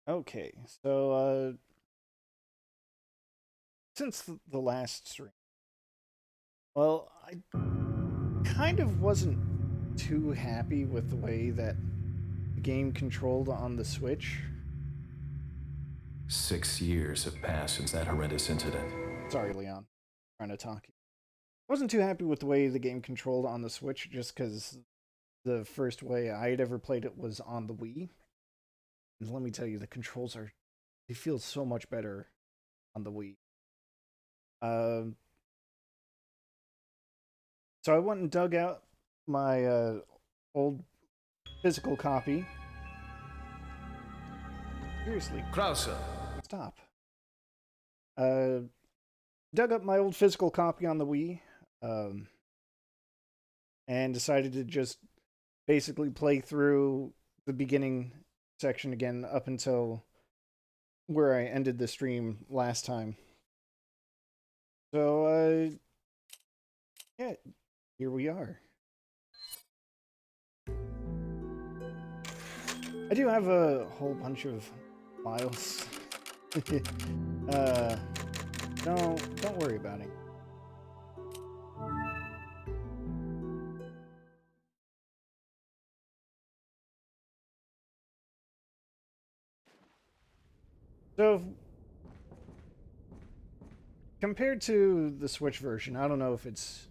Okay, so since the last stream, well, I kind of wasn't too happy with the way that the game controlled on the Switch. 6 years have passed since that horrendous incident. Sorry, Leon, trying to talk. I wasn't too happy with the way the game controlled on the Switch, just because the first way I had ever played it was on the Wii. And let me tell you, the controls they feel so much better on the Wii. Um, so I went and dug out my old physical copy. Seriously, Krauser. stop. Uh, Dug up my old physical copy on the Wii, um, and decided to just basically play through the beginning section again up until where I ended the stream last time. So, yeah, here we are. I do have a whole bunch of files. Don't worry about it. So, compared to the Switch version, I don't know if it's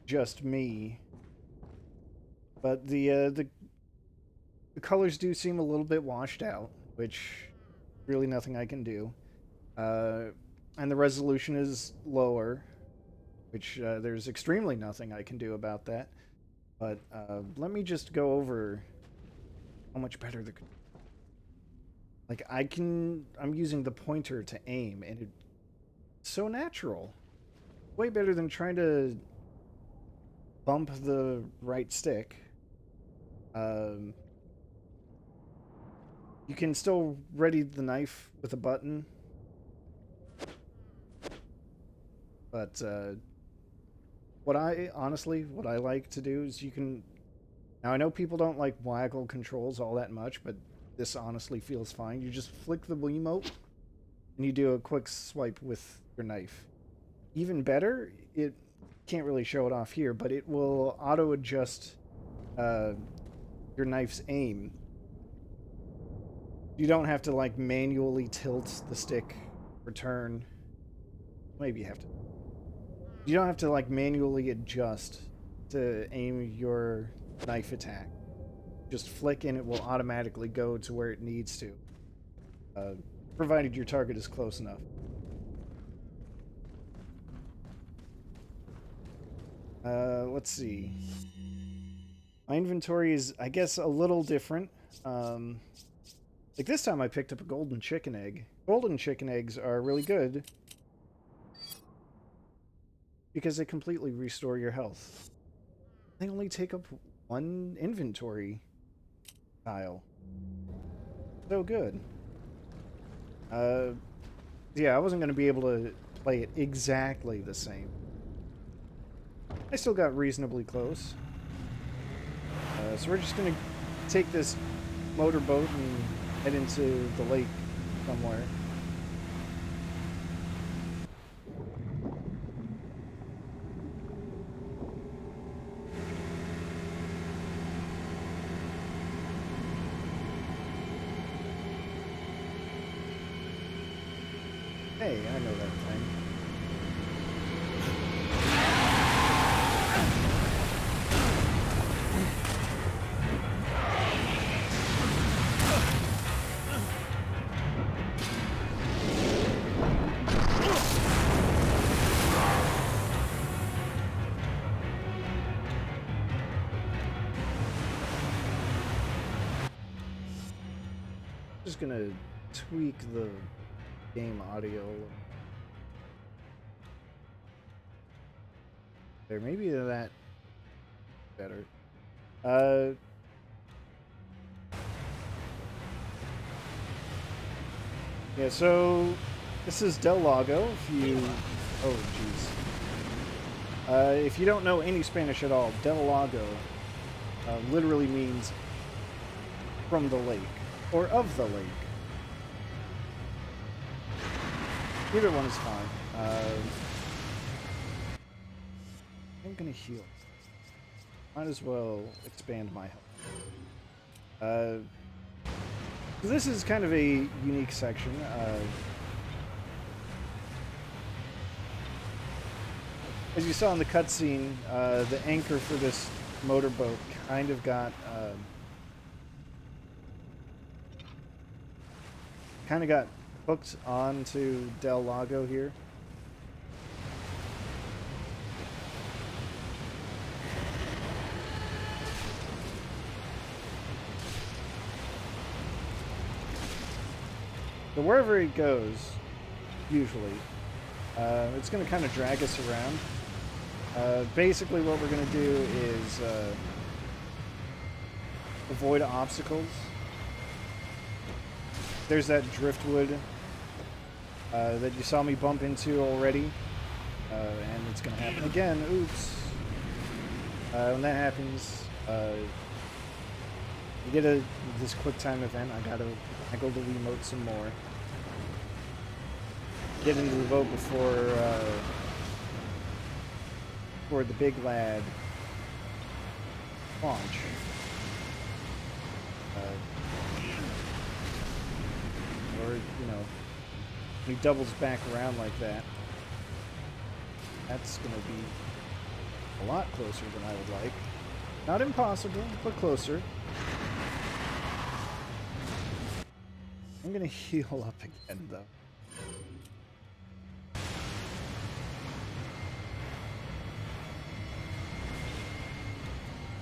just me, but the colors do seem a little bit washed out, which really nothing I can do. And the resolution is lower, which there's extremely nothing I can do about that. But let me just go over how much better the... Like, I'm using the pointer to aim, and it's so natural. Way better than trying to bump the right stick. You can still ready the knife with a button. But what I like to do is you can... Now, I know people don't like waggle controls all that much, but this honestly feels fine. You just flick the Wiimote, and you do a quick swipe with your knife. Even better, it can't really show it off here, but it will auto-adjust your knife's aim. You don't have to, like, manually tilt the stick or turn. Maybe you have to. You don't have to, like, manually adjust to aim your knife attack. Just flick and it will automatically go to where it needs to. Provided your target is close enough. Let's see. My inventory is, I guess, a little different. Like this time I picked up a golden chicken egg. Golden chicken eggs are really good because they completely restore your health. They only take up one inventory tile. So good. Yeah, I wasn't going to be able to play it exactly the same. I still got reasonably close. So we're just going to take this motorboat and head into the lake somewhere. Hey, I know that thing. Just gonna tweak the game audio. There, maybe that better. Yeah, so this is Del Lago. If you, oh jeez, if you don't know any Spanish at all, Del Lago literally means from the lake or of the lake. Either one is fine. I'm gonna heal. Might as well expand my health. This is kind of a unique section. As you saw in the cutscene, the anchor for this motorboat kind of got hooked onto Del Lago here. So wherever it goes, usually, it's going to kind of drag us around. Basically what we're going to do is avoid obstacles. There's that driftwood that you saw me bump into already, and it's going to happen again. Oops. When that happens, you get this quick time event. I gotta haggle the Wiimote some more. Get into the boat before the big lad launch. Or, you know, he doubles back around like that. That's gonna be a lot closer than I would like. Not impossible, but closer. I'm gonna heal up again, though.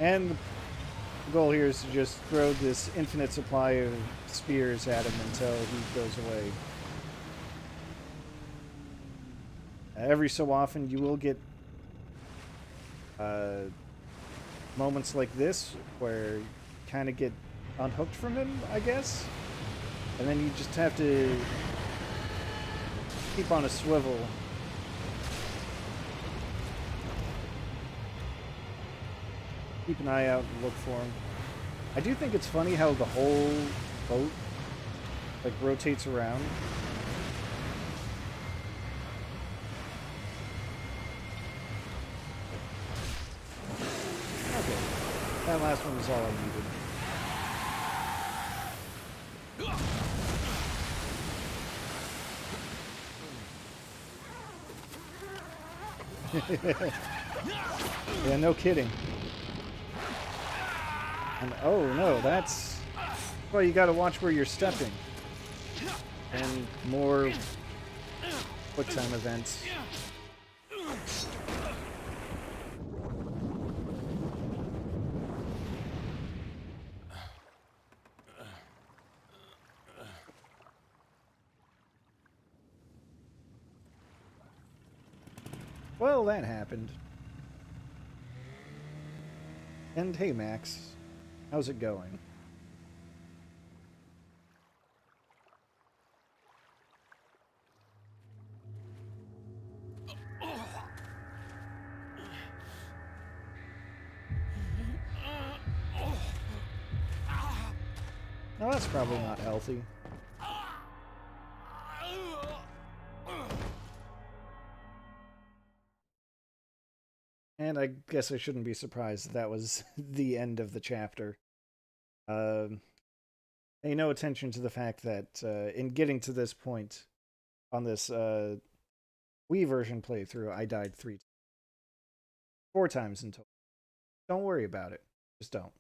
And the goal here is to just throw this infinite supply of spears at him until he goes away. Every so often you will get moments like this where you kind of get unhooked from him, I guess. And then you just have to keep on a swivel. Keep an eye out and look for him. I do think it's funny how the whole boat like rotates around. Okay. That last one was all I needed. Yeah, no kidding. And oh no, that's... Well, you gotta watch where you're stepping. And more quick time events. Well, that happened. And hey, Max. How's it going? Oh, that's probably not healthy. And I guess I shouldn't be surprised that was the end of the chapter. Pay no attention to the fact that in getting to this point on this Wii version playthrough, I died 4 times in total. Don't worry about it. Just don't.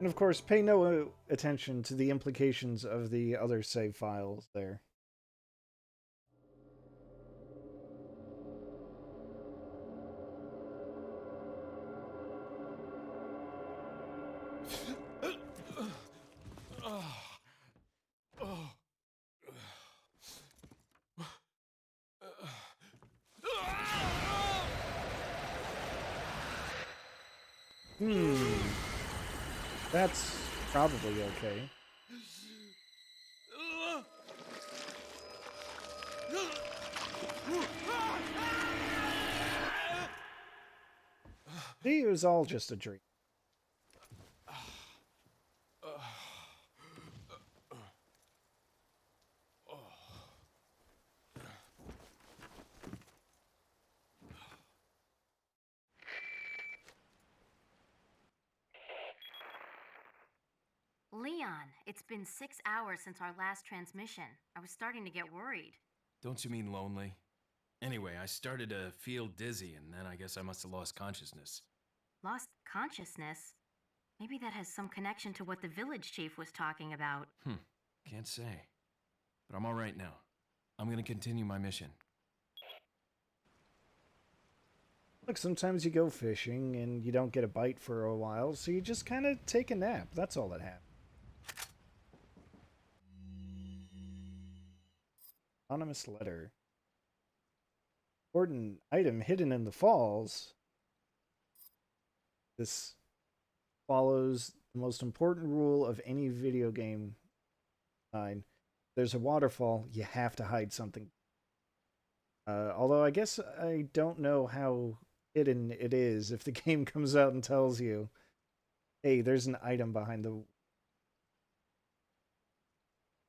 And of course, pay no attention to the implications of the other save files there. That's probably okay. See, it was all just a dream. Leon, it's been 6 hours since our last transmission. I was starting to get worried. Don't you mean lonely? Anyway, I started to feel dizzy, and then I guess I must have lost consciousness. Lost consciousness? Maybe that has some connection to what the village chief was talking about. Can't say. But I'm alright now. I'm gonna continue my mission. Look, sometimes you go fishing and you don't get a bite for a while, so you just kind of take a nap. That's all that happens. Anonymous letter. Important item hidden in the falls. This follows the most important rule of any video game design. There's a waterfall, you have to hide something. Although I guess I don't know how hidden it is if the game comes out and tells you, hey, there's an item behind the...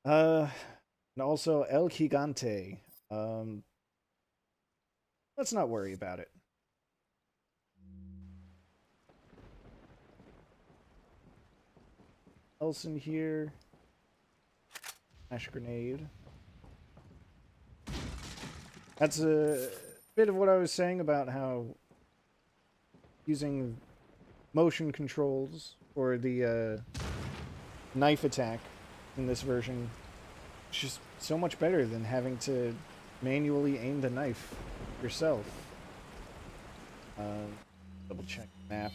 and also El Gigante. Let's not worry about it. Else in here? Flash grenade. That's a bit of what I was saying about how using motion controls for the knife attack in this version is just so much better than having to manually aim the knife yourself. Double check the map.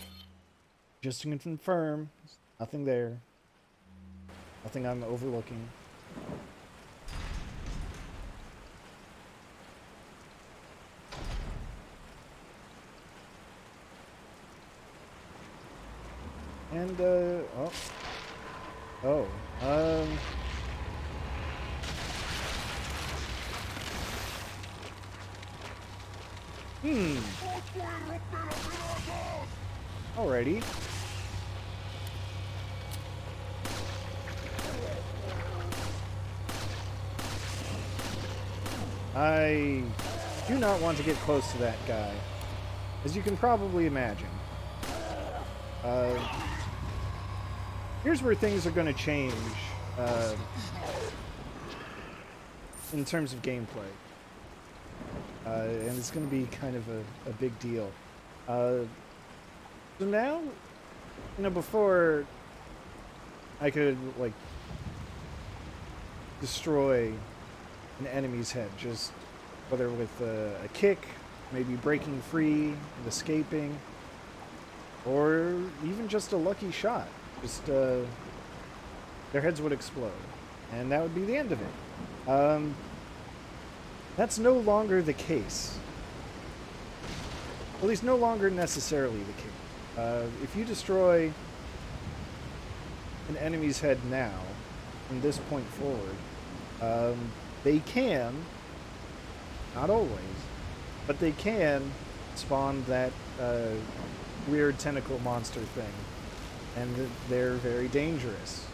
Just to confirm, there's nothing there. Nothing I'm overlooking. And, alrighty. I do not want to get close to that guy, as you can probably imagine. Here's where things are going to change in terms of gameplay. And it's going to be kind of a big deal. So now, you know, before I could, like, destroy an enemy's head, just whether with a kick, maybe breaking free and escaping, or even just a lucky shot. Just, their heads would explode, and that would be the end of it. That's no longer the case. At least no longer necessarily the case. If you destroy an enemy's head now, from this point forward, they can, not always, but they can spawn that weird tentacle monster thing. And they're very dangerous.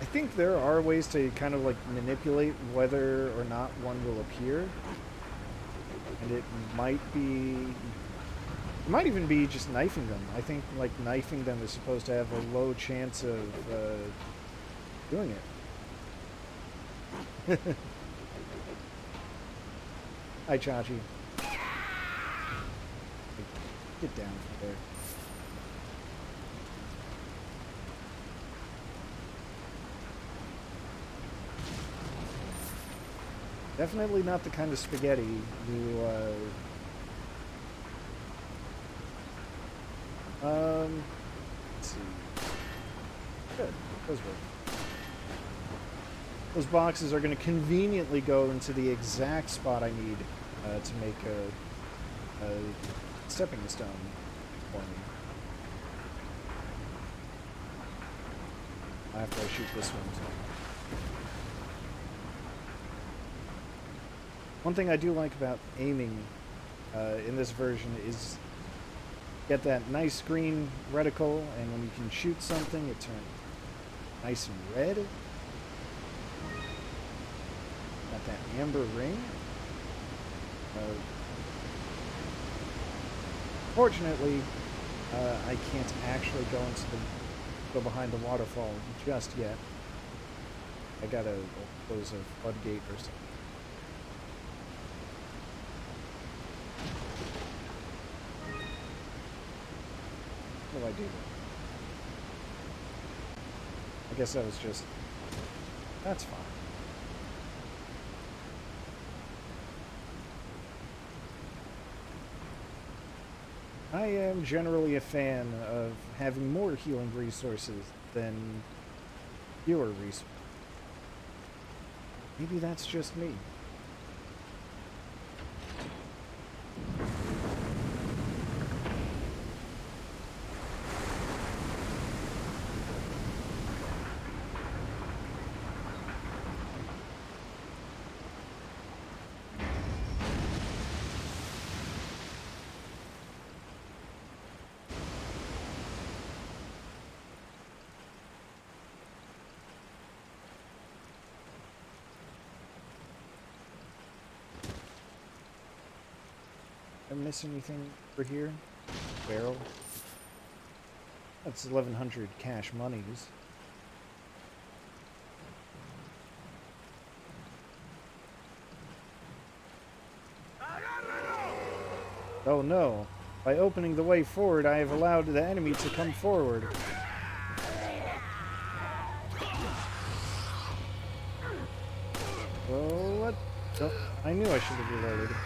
I think there are ways to kind of like manipulate whether or not one will appear. And it might even be just knifing them. I think like knifing them is supposed to have a low chance of doing it. Hi, Chachi. Get down from there. Definitely not the kind of spaghetti you, let's see. Good. Those work. Those boxes are going to conveniently go into the exact spot I need to make a stepping stone for me. After I shoot this one. One thing I do like about aiming in this version is get that nice green reticle, and when you can shoot something, it turns nice and red. Got that amber ring. Fortunately, I can't actually go behind the waterfall just yet. I gotta close a floodgate or something. How do I do that? I guess that was just... That's fine. I am generally a fan of having more healing resources than fewer resources. Maybe that's just me. Did I miss anything over here? Barrel. That's 1,100 cash monies. Oh no. By opening the way forward, I have allowed the enemy to come forward. Oh, what? Oh, I knew I should have reloaded.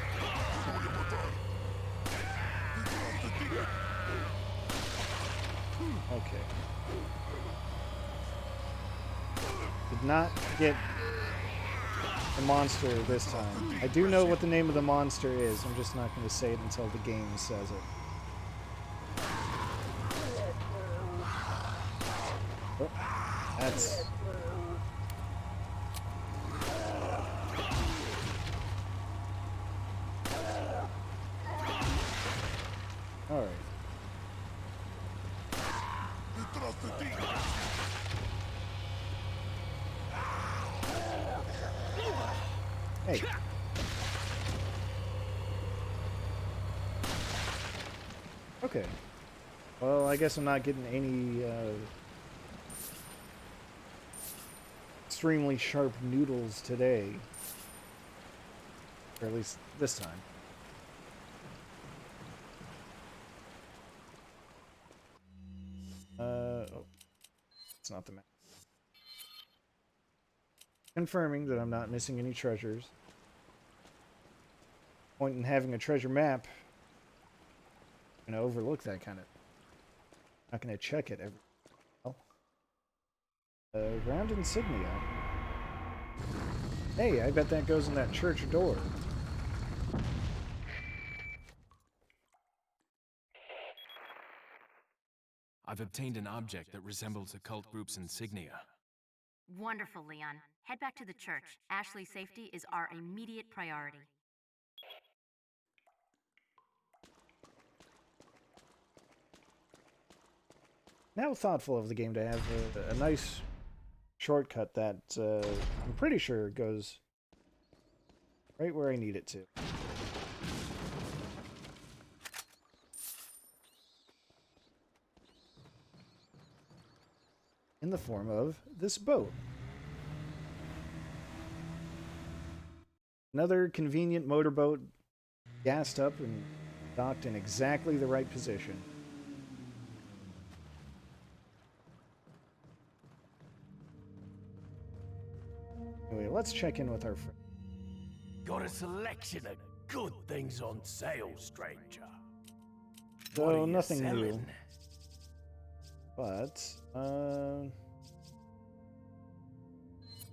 Okay. Did not get the monster this time. I do know what the name of the monster is. I'm just not going to say it until the game says it. Oh, that's... Alright. Hey. Okay. Well, I guess I'm not getting any extremely sharp noodles today. Or at least this time. Oh. It's not the map. Confirming that I'm not missing any treasures. Point in having a treasure map. I'm gonna overlook that kind of. Not gonna check it every. Well. Round insignia. Hey, I bet that goes in that church door. I've obtained an object that resembles a cult group's insignia. Wonderful, Leon. Head back to the church. Ashley's safety is our immediate priority. Now thoughtful of the game to have a nice shortcut that I'm pretty sure goes right where I need it to. In the form of this boat. Another convenient motorboat, gassed up and docked in exactly the right position. Anyway, let's check in with our friend. Got a selection of good things on sale, stranger. So, nothing new. But,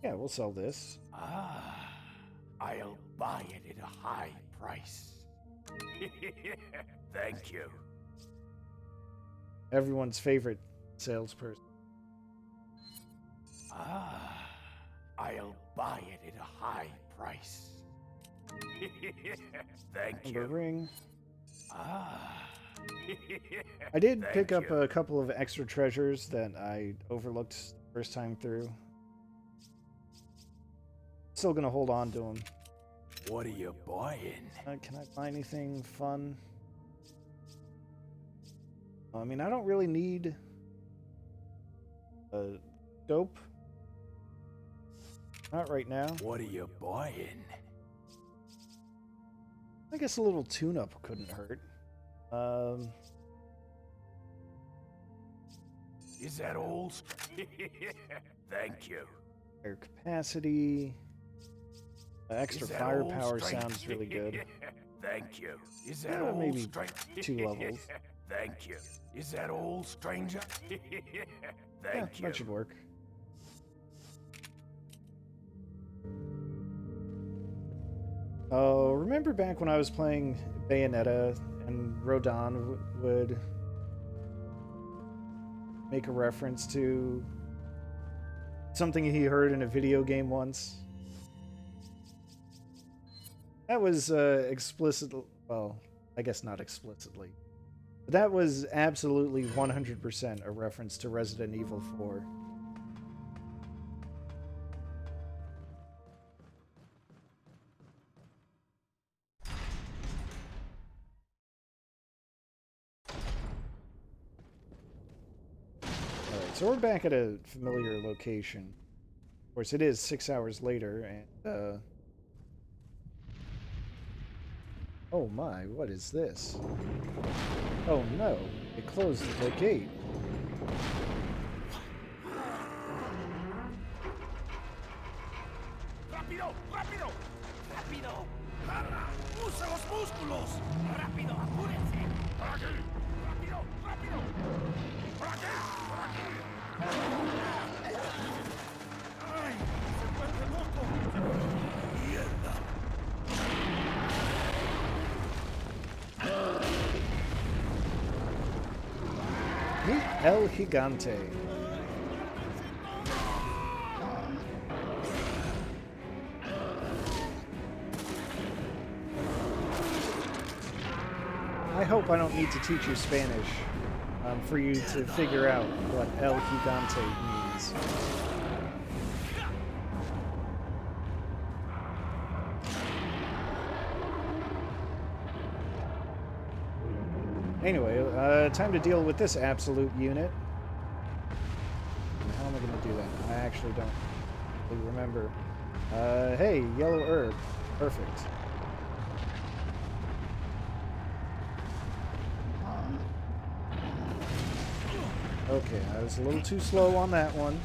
yeah, we'll sell this. Ah, I'll buy it at a high price. Thank you. Everyone's favorite salesperson. Ah, I'll buy it at a high price. Thank Amber you. ring. Ah. I did Thank pick up you. a couple of extra treasures that I overlooked the first time through. Still gonna hold on to them. What are you buying? Can I buy anything fun? I mean, I don't really need a scope. Not right now. What are you buying? I guess a little tune-up couldn't hurt. Is that all? Thank you. Air capacity. Extra Is that all firepower strength? sounds really good. Thank you. Is that all Maybe strength? 2 levels. Thank you. Is that all, stranger? Yeah, Thank you. that should work. Oh, remember back when I was playing Bayonetta and Rodin would make a reference to something he heard in a video game once? That was explicit. Well, I guess not explicitly. But that was absolutely 100% a reference to Resident Evil 4. Alright, so we're back at a familiar location. Of course, it is 6 hours later, and, oh my, what is this? Oh no, it closed the gate. ¡Rápido! ¡Rápido! ¡Rápido! ¡Jarra! ¡Usa los músculos! ¡Rápido! ¡Apúrense! ¡Por aquí! ¡Rápido! ¡Rápido! ¡Por aquí! ¡Por aquí! ¡Ay! ¡Se vuelve loco! ¡Mierda! Meet El Gigante. I hope I don't need to teach you Spanish for you to figure out what El Gigante means. Anyway, time to deal with this absolute unit. How am I going to do that? I actually don't really remember. Hey, yellow herb. Perfect. Okay, I was a little too slow on that one.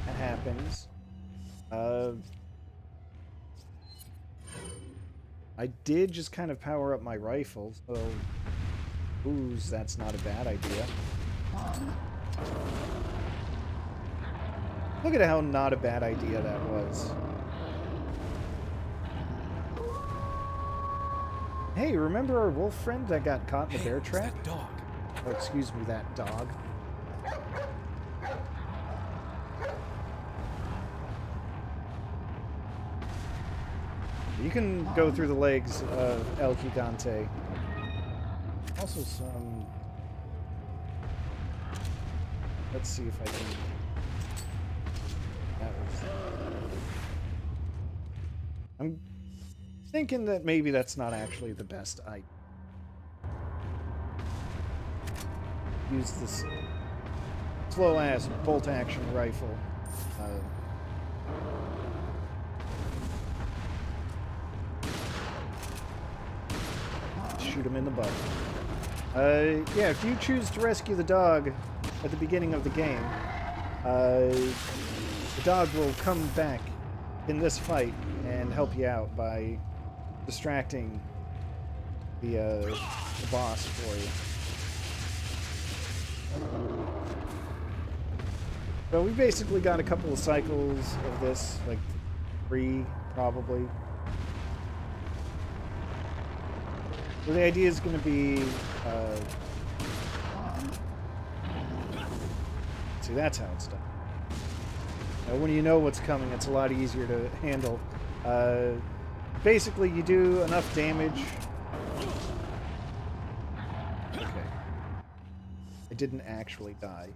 That happens. I did just kind of power up my rifle, so booze, that's not a bad idea. Look at how not a bad idea that was. Hey, remember our wolf friend that got caught in the bear trap? That dog. Oh, excuse me, that dog. You can go through the legs of El Gigante. Also some... Let's see if I can... That was... I'm thinking that maybe that's not actually the best idea. Use this slow-ass bolt-action rifle. Shoot him in the butt. Yeah, if you choose to rescue the dog at the beginning of the game, the dog will come back in this fight and help you out by distracting the boss for you. So we basically got a couple of cycles of this, like 3 probably. So the idea is going to be, see, that's how it's done. When you know what's coming, it's a lot easier to handle. basically, you do enough damage. Okay. I didn't actually die.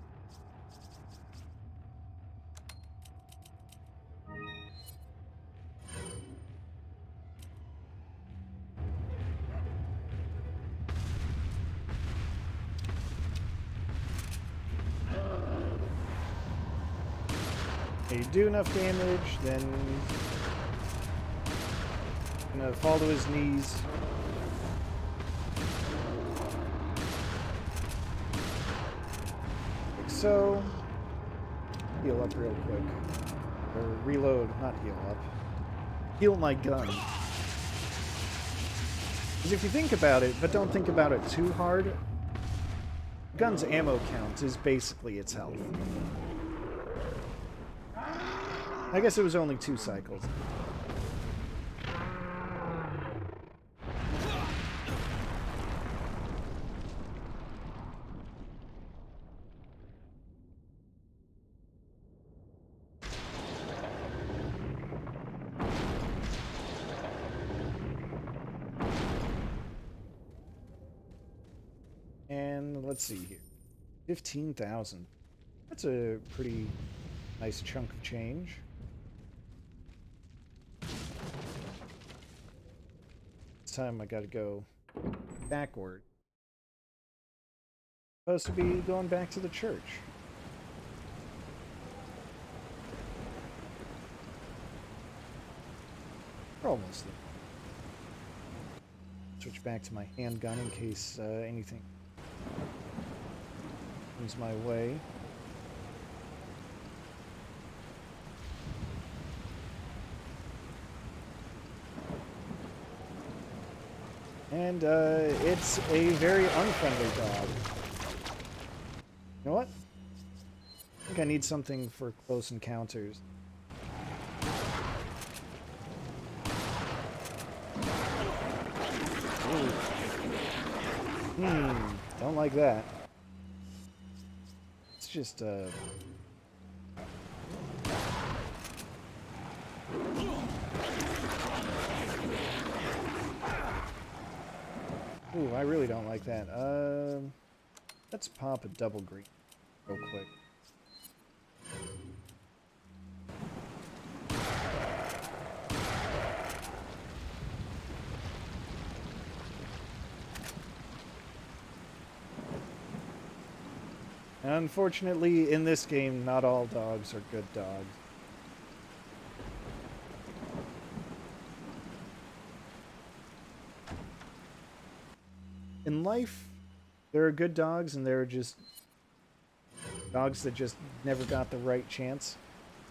You do enough damage, then gonna fall to his knees. Like so. Heal up real quick. Or reload, not heal up. Heal my gun. Because if you think about it, but don't think about it too hard, the gun's ammo count is basically its health. I guess it was only 2 cycles. And let's see here. 15,000. That's a pretty nice chunk of change. This time I gotta go backward. Supposed to be going back to the church. We're almost there. Switch back to my handgun in case anything comes my way. And it's a very unfriendly dog. You know what? I think I need something for close encounters. Don't like that. It's just Ooh, I really don't like that. Let's pop a double green real quick. Unfortunately, in this game, not all dogs are good dogs. In life, there are good dogs, and there are just dogs that just never got the right chance.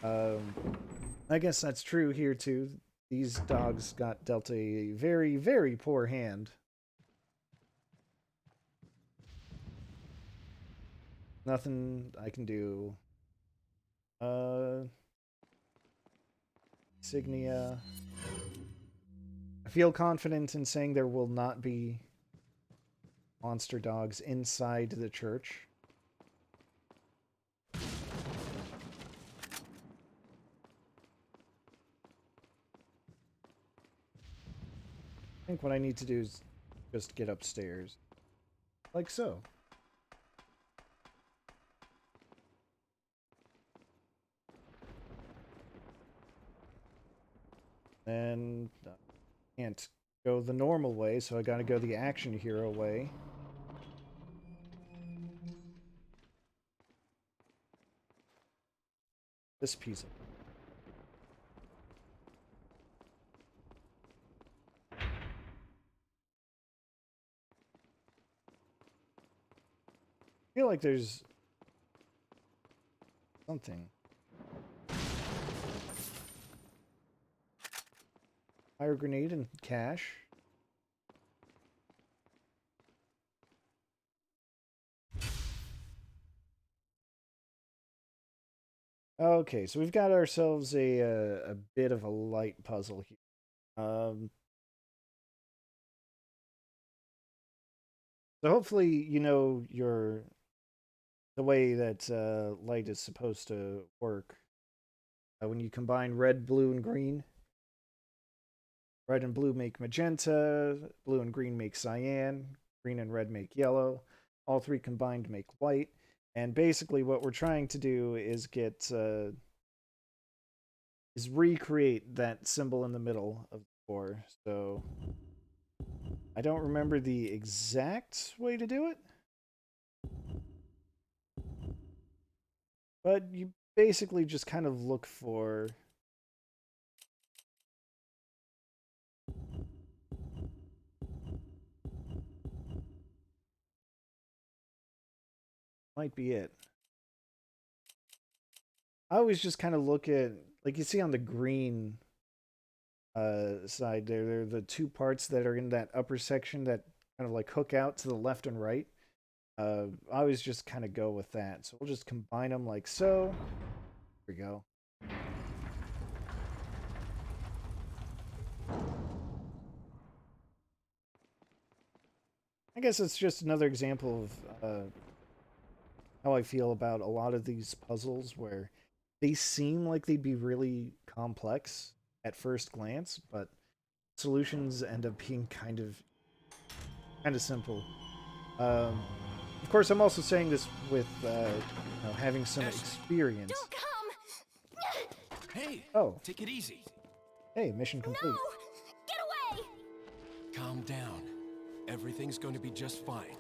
I guess that's true here, too. These dogs got dealt a very, very poor hand. Nothing I can do. Insignia. I feel confident in saying there will not be monster dogs inside the church. I think what I need to do is just get upstairs. Like so. And can't go the normal way, so I gotta go the action hero way. This piece of I feel like there's something. Fire grenade and cash. Okay, so we've got ourselves a bit of a light puzzle here. So hopefully you know the way that light is supposed to work. When you combine red, blue, and green. Red and blue make magenta, blue and green make cyan, green and red make yellow. All three combined make white. And basically what we're trying to do is recreate that symbol in the middle of the 4. So I don't remember the exact way to do it. But you basically just kind of look for might be it. I always just kind of look at, like you see on the green side there, they're the two parts that are in that upper section that kind of like hook out to the left and right. I always just kind of go with that. So we'll just combine them like so. There we go. I guess it's just another example of how I feel about a lot of these puzzles where they seem like they'd be really complex at first glance, but solutions end up being kind of simple. Of course, I'm also saying this with having some experience. Don't come! Hey! Oh, Take it easy. hey, mission complete. No! Get away! Calm down. Everything's going to be just fine.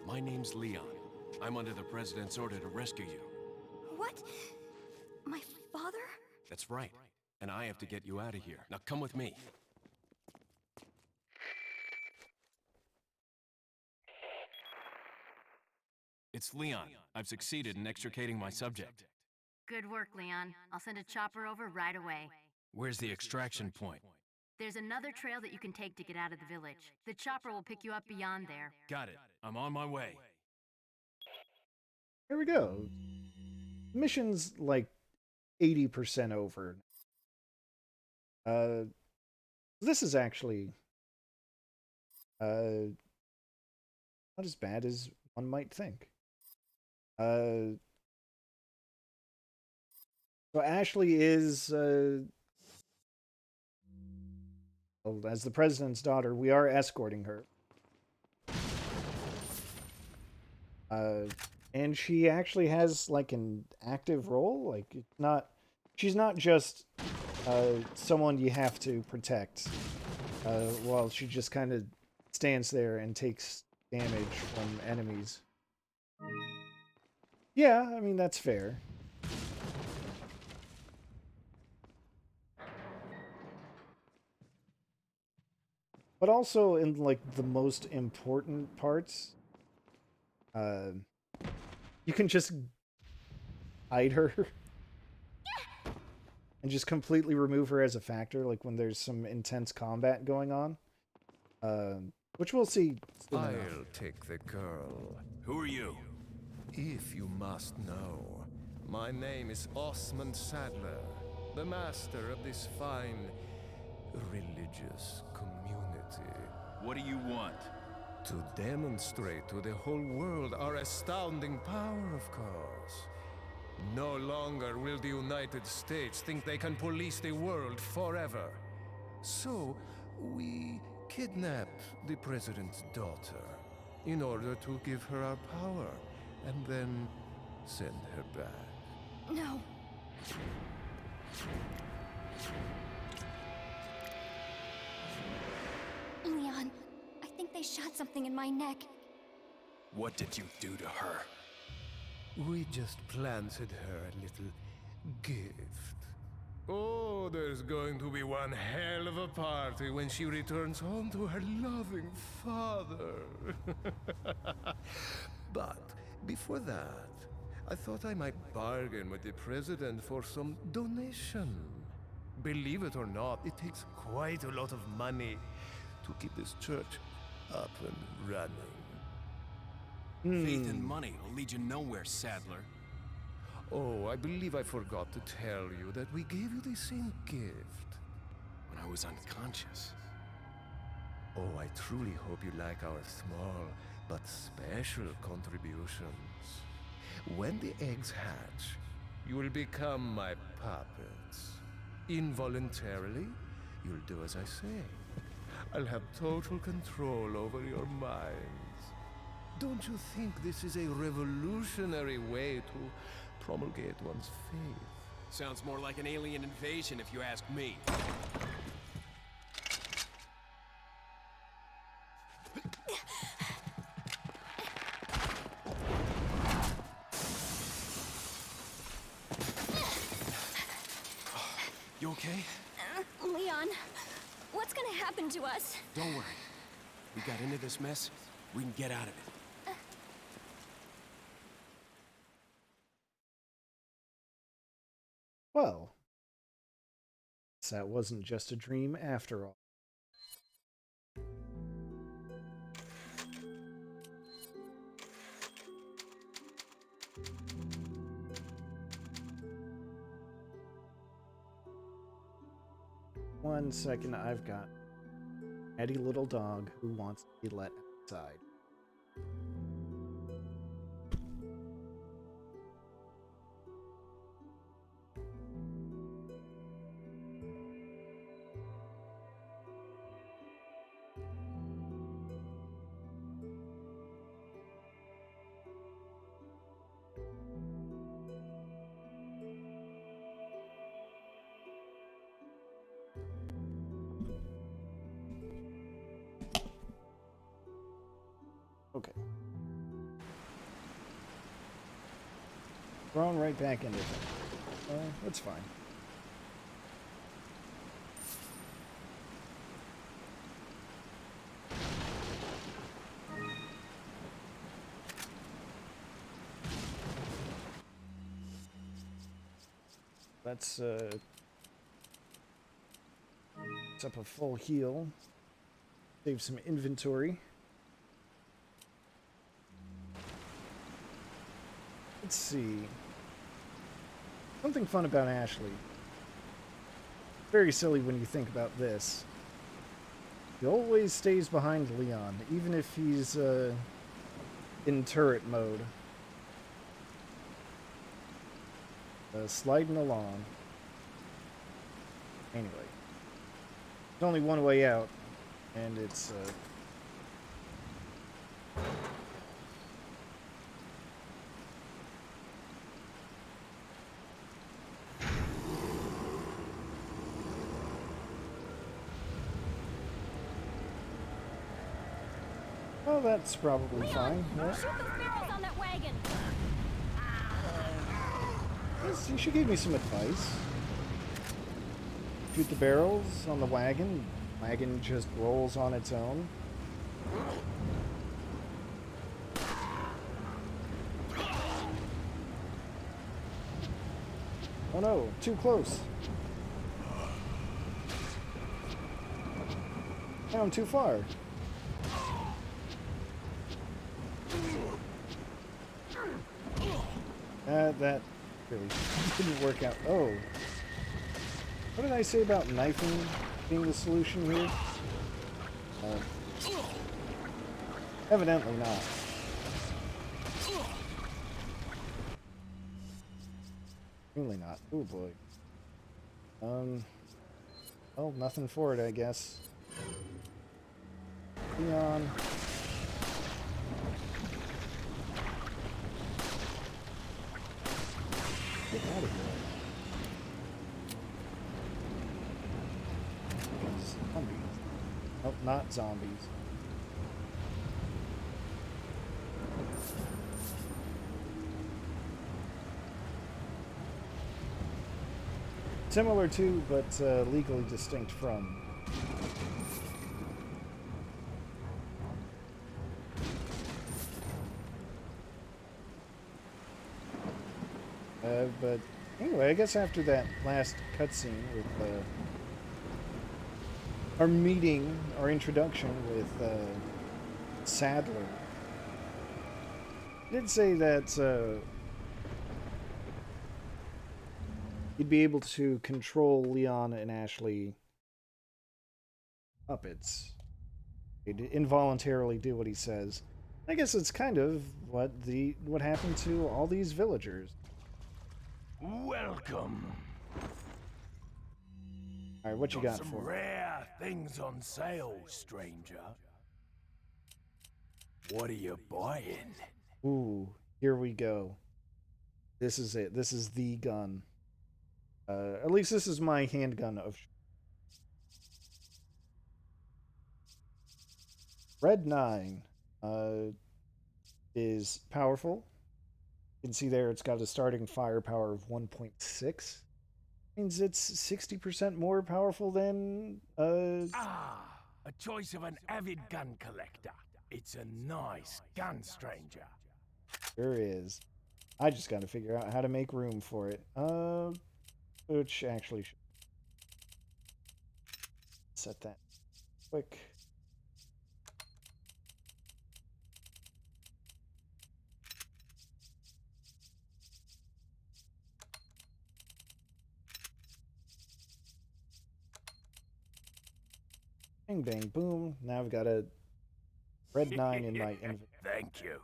My name's Leon. I'm under the President's order to rescue you. What? My father? That's right. And I have to get you out of here. Now come with me. It's Leon. I've succeeded in extricating my subject. Good work, Leon. I'll send a chopper over right away. Where's the extraction point? There's another trail that you can take to get out of the village. The chopper will pick you up beyond there. Got it. I'm on my way. Here we go. Mission's like 80% over. This is actually not as bad as one might think. So Ashley is well, as the president's daughter, we are escorting her. And she actually has like an active role. Like she's not just someone you have to protect. While she just kind of stands there and takes damage from enemies. Yeah, I mean that's fair. But also in like the most important parts, you can just hide her and just completely remove her as a factor, like when there's some intense combat going on, which we'll see soon enough. I'll take the girl. Who are you? If you must know, my name is Osmond Sadler, the master of this fine religious community. What do you want? To demonstrate to the whole world our astounding power, of course. No longer will the United States think they can police the world forever. So, we kidnapped the president's daughter in order to give her our power and then send her back. No. Leon, I think they shot something in my neck. What did you do to her? We just planted her a little gift. Oh, there's going to be one hell of a party when she returns home to her loving father. But before that, I thought I might bargain with the president for some donation. Believe it or not, it takes quite a lot of money to keep this church up and running. Faith and money will lead you nowhere, Sadler. Oh, I believe I forgot to tell you that we gave you the same gift. When I was unconscious. Oh, I truly hope you like our small but special contributions. When the eggs hatch, you will become my puppets. Involuntarily, You'll do as I say. I'll have total control over your minds. Don't you think this is a revolutionary way to promulgate one's faith? Sounds more like an alien invasion if you ask me. You okay? Leon, what's gonna happen to us? Don't worry. We got into this mess, we can get out of it. Well, that wasn't just a dream after all. One second, I've got a natty little dog who wants to be let outside. Okay. Thrown right back into it. That's fine. Let's set up a full heal. Save some inventory. Let's see. Something fun about Ashley. Very silly when you think about this. He always stays behind Leon, even if he's in turret mode. Sliding along. Anyway. There's only one way out, and it's well, that's probably Leon, fine. Yeah. shoot those barrels on that wagon. Yes, she gave me some advice. Shoot the barrels on the wagon. Wagon just rolls on its own. Oh no, too close. Now I'm too far. That really didn't work out. Oh. What did I say about knifing being the solution here? Evidently not. Really not. Oh boy. Well, nothing for it, I guess. Leon. Get out of here. Zombies. Nope, not zombies. Similar to, but legally distinct from. But anyway, I guess after that last cutscene with our meeting, our introduction with Sadler, I did say that you'd be able to control Leon and Ashley puppets. He'd involuntarily do what he says. I guess it's kind of what happened to all these villagers. Welcome. Alright, what you got Some for me? rare things on sale, stranger. What are you buying? Ooh, here we go. This is it. This is the gun. At least this is my handgun of Red 9 is powerful. You can see there it's got a starting firepower of 1.6. Means it's 60% more powerful than A choice of an avid gun collector. It's a nice gun, stranger. Sure is. I just got to figure out how to make room for it. Which actually should set that quick. Bang, bang, boom. Now I've got a Red 9 in my inventory. Thank you.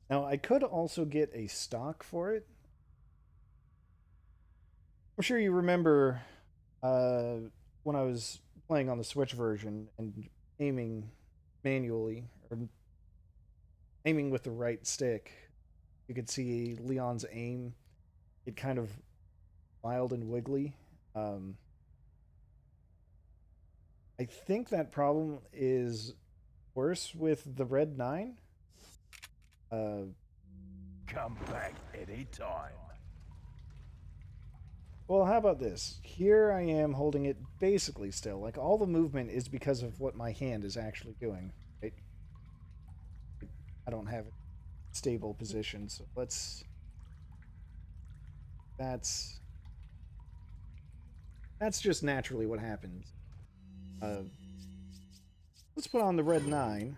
Now, I could also get a stock for it. I'm sure you remember when I was playing on the Switch version and aiming manually, or aiming with the right stick. You could see Leon's aim get kind of wild and wiggly. I think that problem is worse with the Red 9. Come back anytime. Well, how about this? Here I am holding it basically still. Like, all the movement is because of what my hand is actually doing. Right? I don't have a stable position, so let's... That's just naturally what happens. Let's put on the Red 9.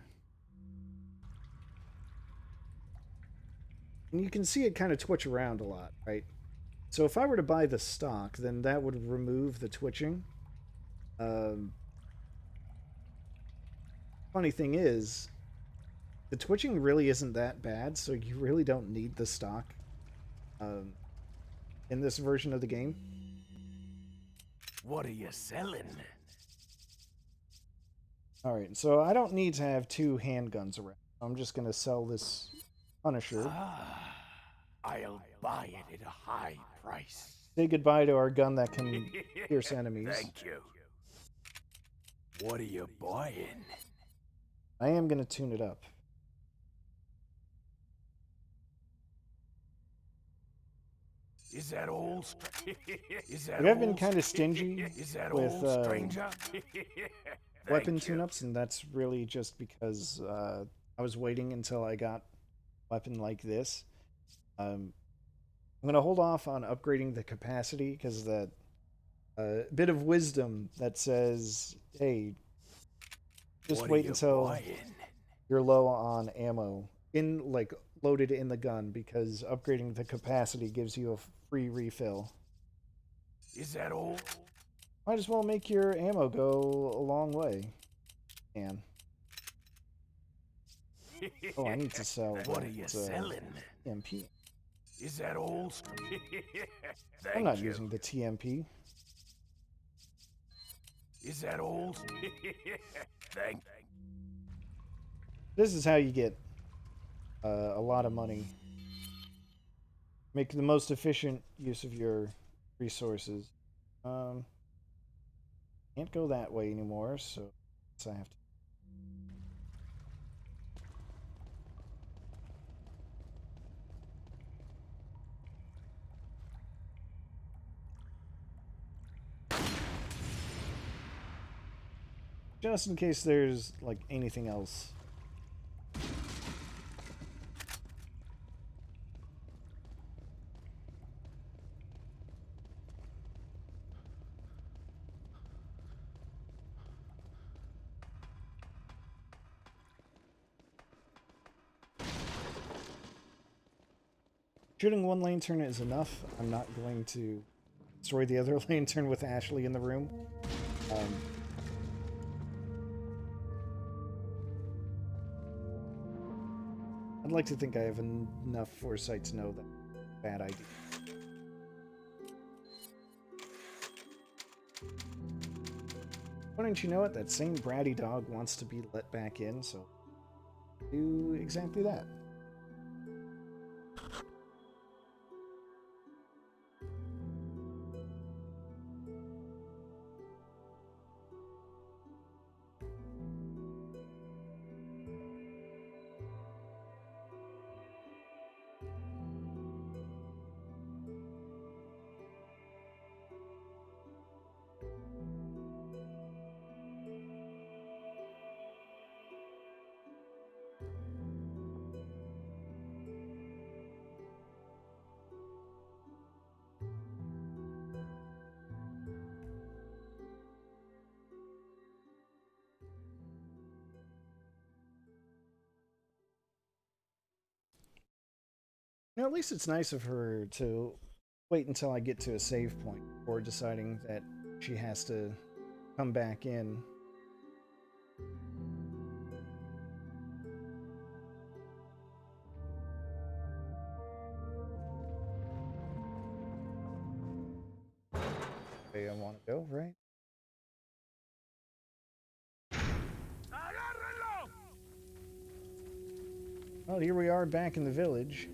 And you can see it kind of twitch around a lot, right? So if I were to buy the stock, then that would remove the twitching. Funny thing is, the twitching really isn't that bad, so you really don't need the stock in this version of the game. What are you selling? Alright, so I don't need to have two handguns around. I'm just going to sell this Punisher. I'll buy it at a high price. Say goodbye to our gun that can pierce enemies. Thank you. What are you buying? I am going to tune it up. Is that all? Is that We have been all? kind of stingy Is that with all, stranger? weapon Thank you. tune-ups, and that's really just because I was waiting until I got a weapon like this. I'm going to hold off on upgrading the capacity because that bit of wisdom that says, hey, just What wait are you until buying? you're low on ammo loaded in the gun, because upgrading the capacity gives you a free refill. Is that all? Might as well make your ammo go a long way. Man. Oh, I need to sell What are you selling? TMP. Is that all? Thank I'm not you. using the TMP. Is that all? Thank. This is how you get a lot of money. Make the most efficient use of your resources. Can't go that way anymore, so I have to. Just in case there's like anything else. Shooting one lantern is enough. I'm not going to destroy the other lantern with Ashley in the room. I'd like to think I have enough foresight to know that bad idea. Why don't you know it? That same bratty dog wants to be let back in, so do exactly that. Now, at least it's nice of her to wait until I get to a save point before deciding that she has to come back in. Way I want to go, right? Well, here we are back in the village.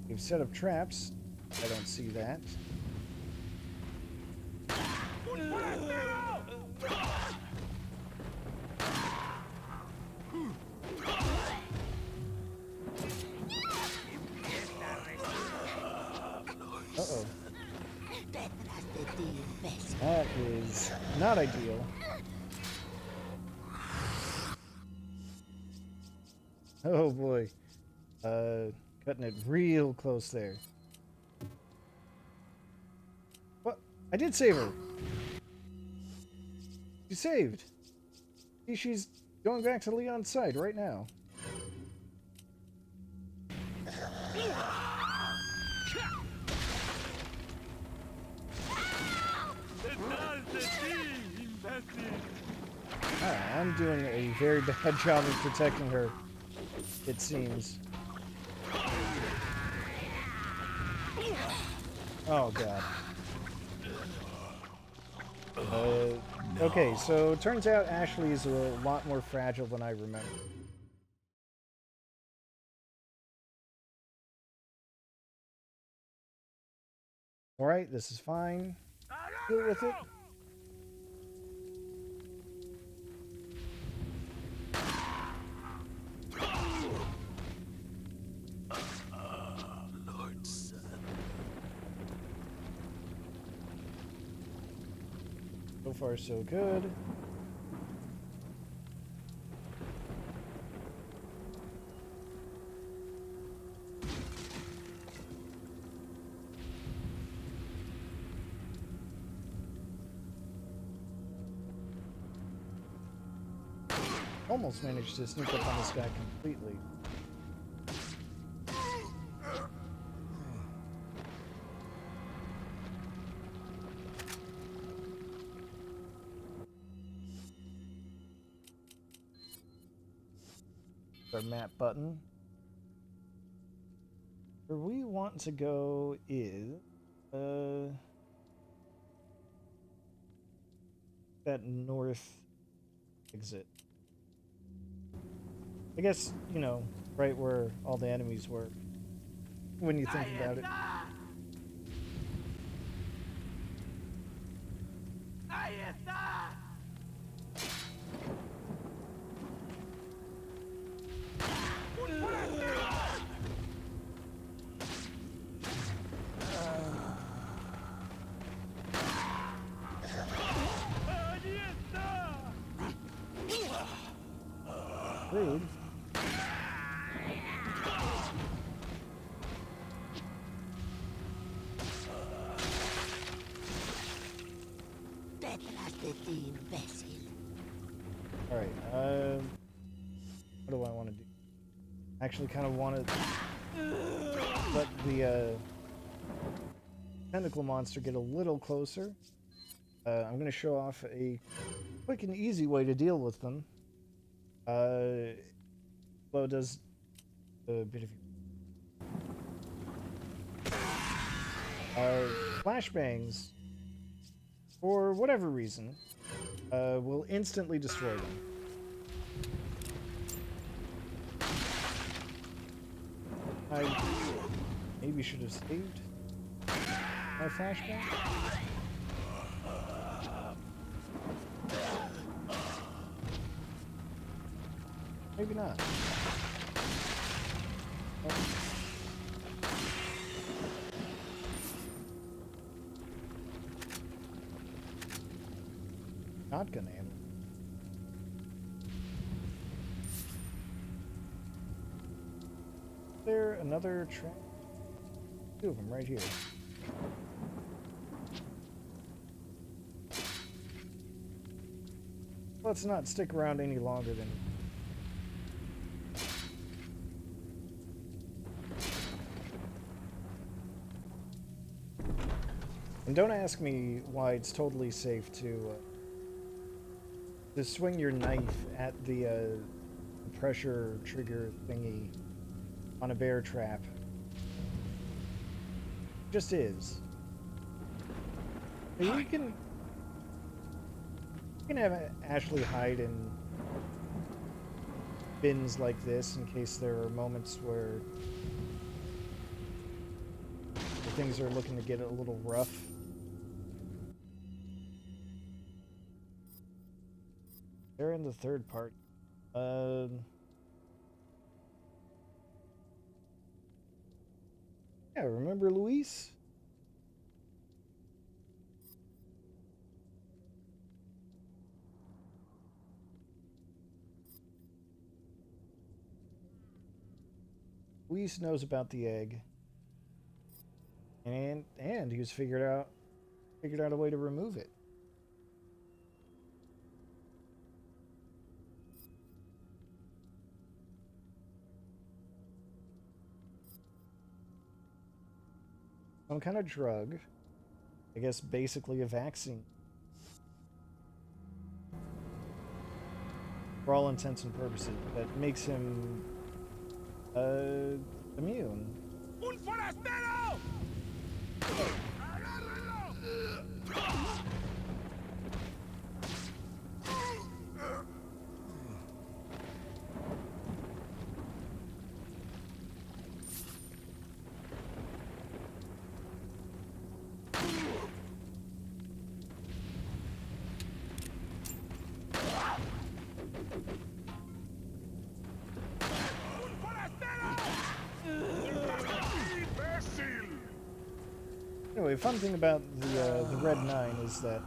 We've set up traps. I don't see that. Uh-oh. That is not ideal. Oh boy. Cutting it real close there. What? I did save her. She saved. See, she's going back to Leon's side right now. I'm doing a very bad job of protecting her, it seems. Oh god. Okay, so it turns out Ashley is a lot more fragile than I remember. Alright, this is fine. Deal with it. So far, so good. Almost managed to sneak up on this guy completely. Our map button. Where we want to go is that north exit. I guess, you know, right where all the enemies were, when you think about it. Rude. Alright, what do I want to do? I actually kind of want to let the tentacle monster get a little closer. I'm going to show off a quick and easy way to deal with them. Well, it does a bit of... flashbangs, for whatever reason, will instantly destroy them. I maybe should have saved my flashbang. Maybe not. Oh. Shotgun ammo. Is there another track? Two of them right here. Let's not stick around any longer than. And don't ask me why it's totally safe to swing your knife at the pressure trigger thingy on a bear trap. Just is. But you can have Ashley hide in bins like this in case there are moments where things are looking to get a little rough. They're in the third part. Yeah, remember Luis? Luis knows about the egg. And he figured out a way to remove it. Some kind of drug. I guess basically a vaccine. For all intents and purposes, that makes him immune. ¡Un forastero! Anyway, fun thing about the Red 9 is that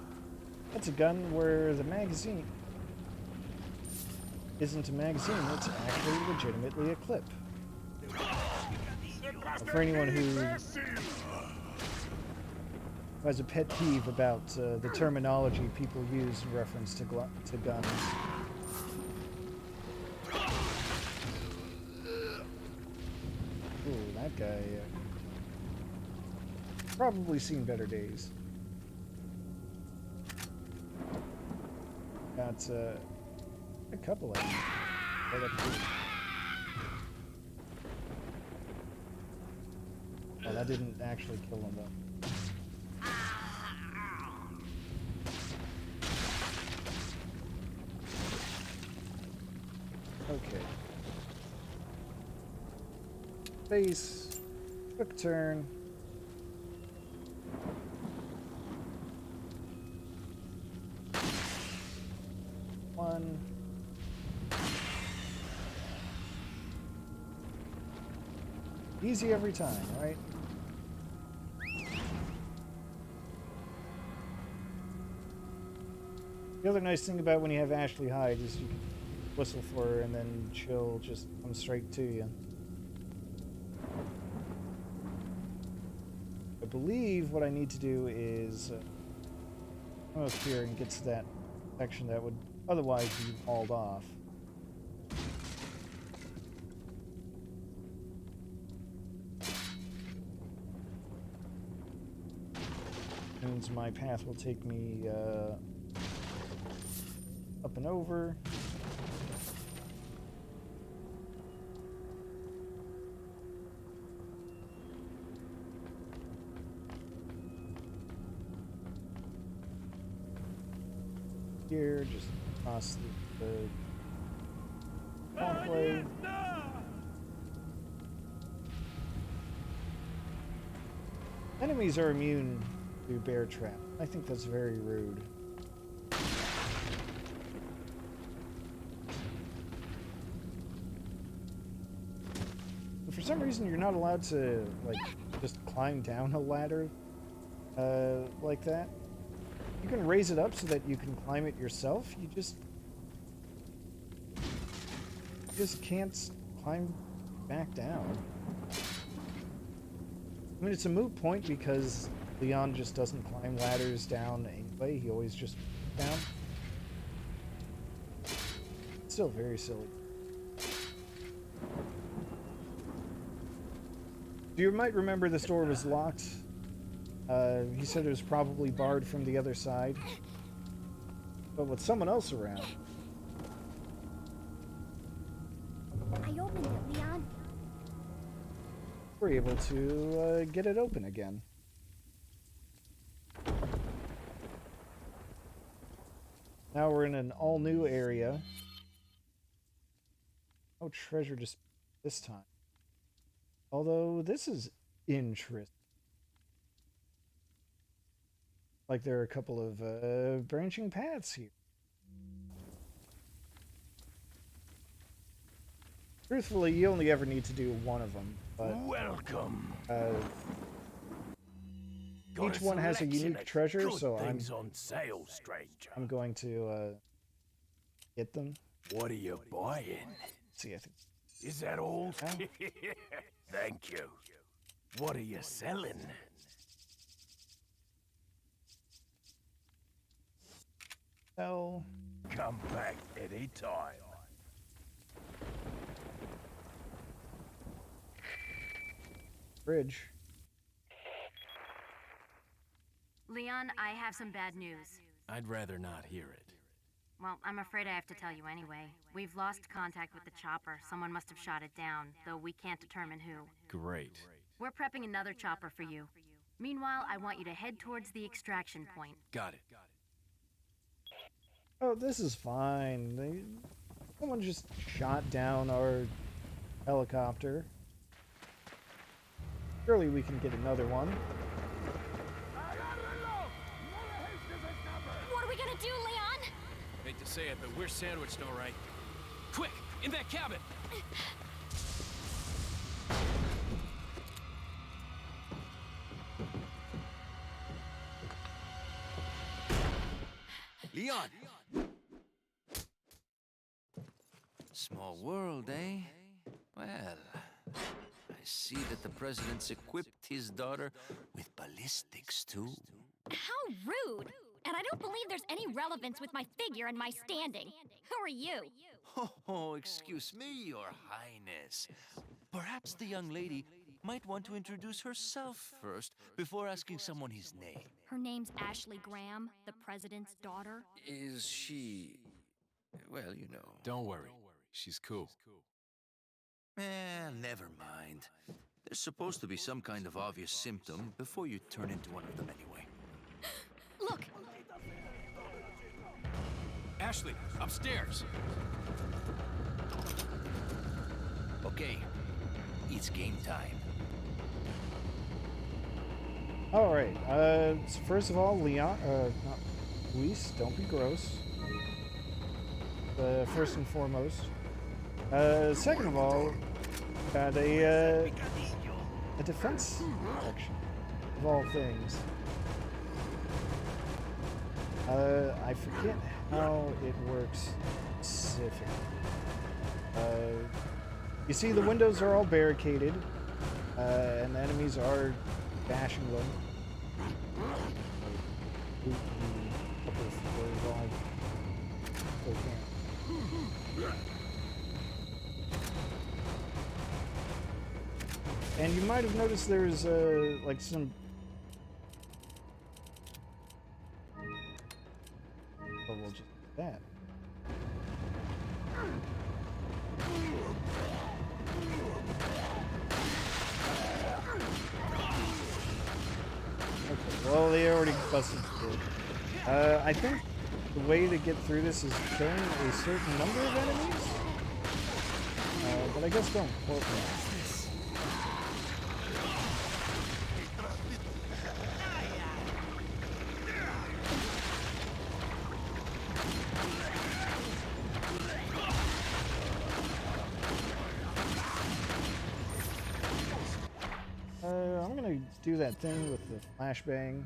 that's a gun where the magazine isn't a magazine, it's actually legitimately a clip. For anyone who has a pet peeve about the terminology people use in reference to guns. Ooh, that guy... probably seen better days. Got a couple of them. Right up here. Oh, that didn't actually kill him though. Okay. Base. Quick turn. One. Easy every time, right? The other nice thing about when you have Ashley hide is you can whistle for her and then she'll just come straight to you. I believe what I need to do is come up here and get to that section that would otherwise be hauled off. Means my path will take me up and over. here, just across the walkway. Enemies are immune to bear trap. I think that's very rude. For some reason, you're not allowed to, like, just climb down a ladder like that. You can raise it up so that you can climb it yourself. You just can't climb back down. I mean, it's a moot point because Leon just doesn't climb ladders down anyway. He always just down. It's still very silly. You might remember this door was locked. He said it was probably barred from the other side. But with someone else around. I opened it, Leon. We're able to get it open again. Now we're in an all-new area. Oh, treasure just this time. Although this is interesting. Like there are a couple of branching paths here. Truthfully, you only ever need to do one of them, but Welcome. each one has a unique treasure, so on sale, stranger. I'm going to get them. What are you buying? See, I think. Is that all? Huh? Thank you. What are you selling? Well, Come back any time. bridge. Leon, I have some bad news. I'd rather not hear it. Well, I'm afraid I have to tell you anyway. We've lost contact with the chopper. Someone must have shot it down, though we can't determine who. Great. We're prepping another chopper for you. Meanwhile, I want you to head towards the extraction point. Got it. Oh, this is fine. Someone just shot down our helicopter. Surely we can get another one. What are we gonna do, Leon? Hate to say it, but we're sandwiched all right. Quick, in that cabin! Leon! Small world, eh? Well, I see that the president's equipped his daughter with ballistics, too. How rude! And I don't believe there's any relevance with my figure and my standing. Who are you? Oh, excuse me, Your Highness. Perhaps the young lady might want to introduce herself first before asking someone his name. Her name's Ashley Graham, the president's daughter. Is she... well, you know... Don't worry. She's cool. Never mind. There's supposed to be some kind of obvious symptom before you turn into one of them anyway. Look! Ashley, upstairs! Okay, it's game time. Alright, so first of all, Leon, not Luis, don't be gross. First and foremost. Second of all, got a defense section, of all things. I forget how it works specifically. You see the windows are all barricaded, and the enemies are bashing them. And you might have noticed there's like some... But we'll just do that. Okay, well, they already busted through. I think the way to get through this is killing a certain number of enemies. But I guess don't quote me. I'm gonna do that thing with the flashbang.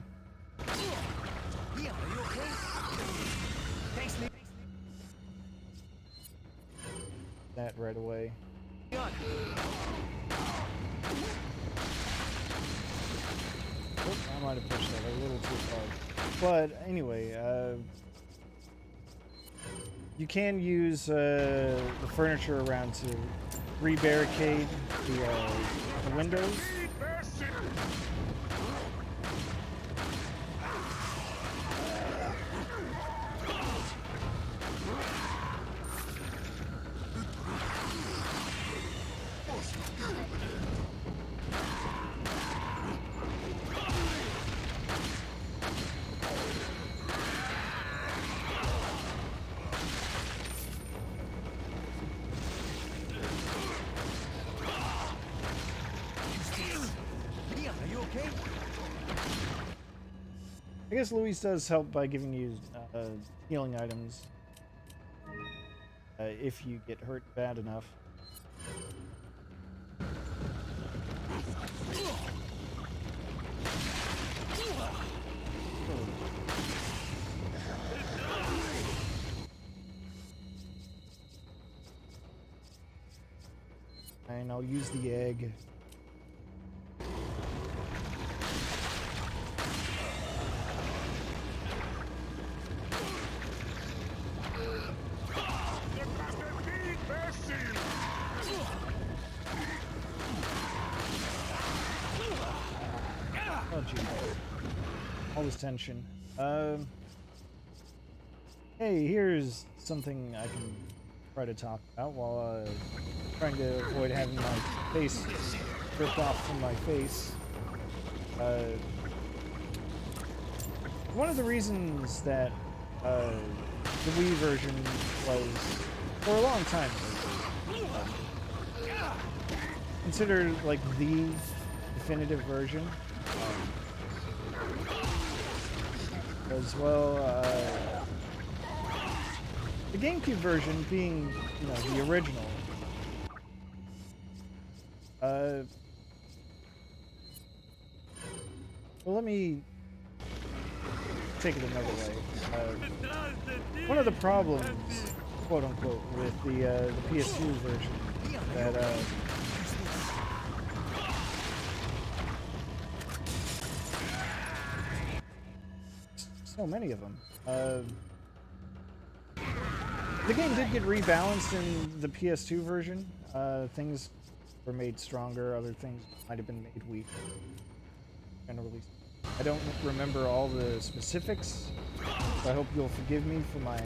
Leon, are you okay? Thanks, Leon. That right away. Leon. Oop, I might have pushed that a little too far. But anyway, you can use the furniture around to re-barricade the windows. I guess Luis does help by giving you healing items if you get hurt bad enough. And I'll use the egg. Oh, gee. All this tension. Hey, here's something I can try to talk about while trying to avoid having my face ripped off from my face. One of the reasons that the Wii version was, for a long time, considered like the definitive version, as well, the GameCube version being, you know, the original. Well, let me take it another way. One of the problems, quote unquote, with the PS2 version that so many of them. The game did get rebalanced in the PS2 version. Things were made stronger, other things might have been made weak. Generally, I don't remember all the specifics, so I hope you'll forgive me for my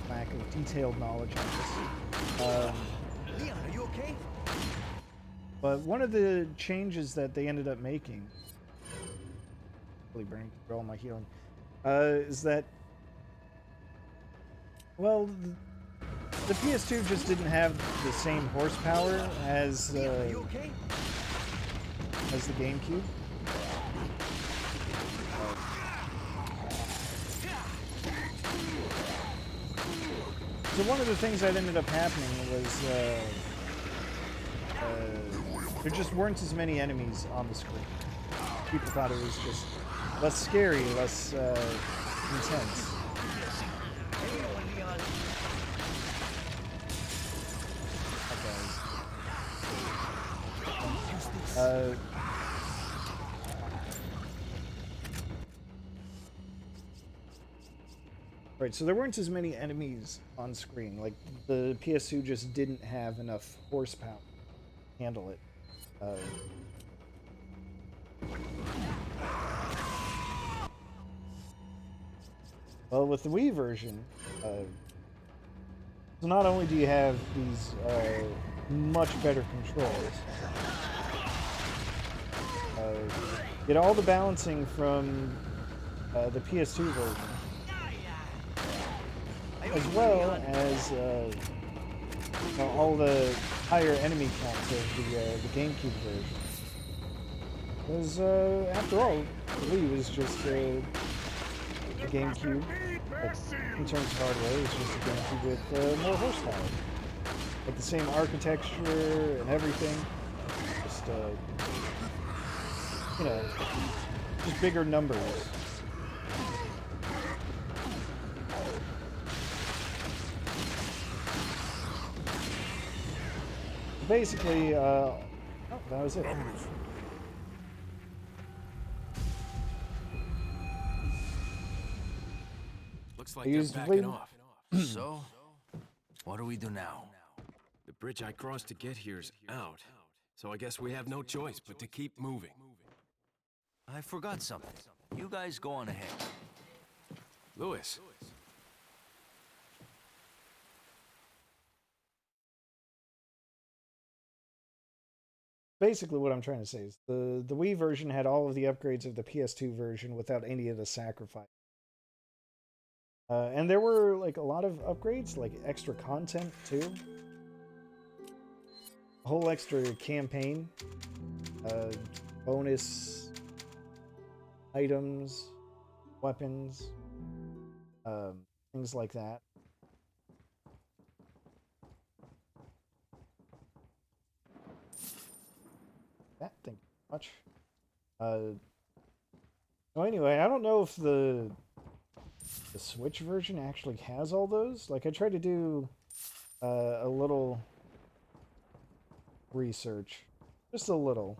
lack of detailed knowledge on this. Leon, are you okay? But one of the changes that they ended up making, really burning through all my healing, is that, well, the PS2 just didn't have the same horsepower as the GameCube. So one of the things that ended up happening was there just weren't as many enemies on the screen. People thought it was just less scary, less intense. Right, so there weren't as many enemies on screen. Like, the PS2 just didn't have enough horsepower to handle it. Well, with the Wii version, so not only do you have these much better controls, get all the balancing from the PS2 version. as well as all the higher enemy counts of the GameCube version. Because after all, the Wii was just a GameCube. Like, in terms of hardware, it was just a GameCube with more horsepower. Like the same architecture and everything. Just you know, just bigger numbers. Basically, oh, that was it. Looks like I they're used backing Wii. off. So, what do we do now? The bridge I crossed to get here's out, so I guess we have no choice but to keep moving. I forgot something. You guys go on ahead. Louis. Basically, what I'm trying to say is the Wii version had all of the upgrades of the PS2 version without any of the sacrifice. And there were like a lot of upgrades, like extra content too. A whole extra campaign, bonus items, weapons, things like that. Thank you very much. So anyway, I don't know if the Switch version actually has all those. Like, I tried to do a little research, just a little,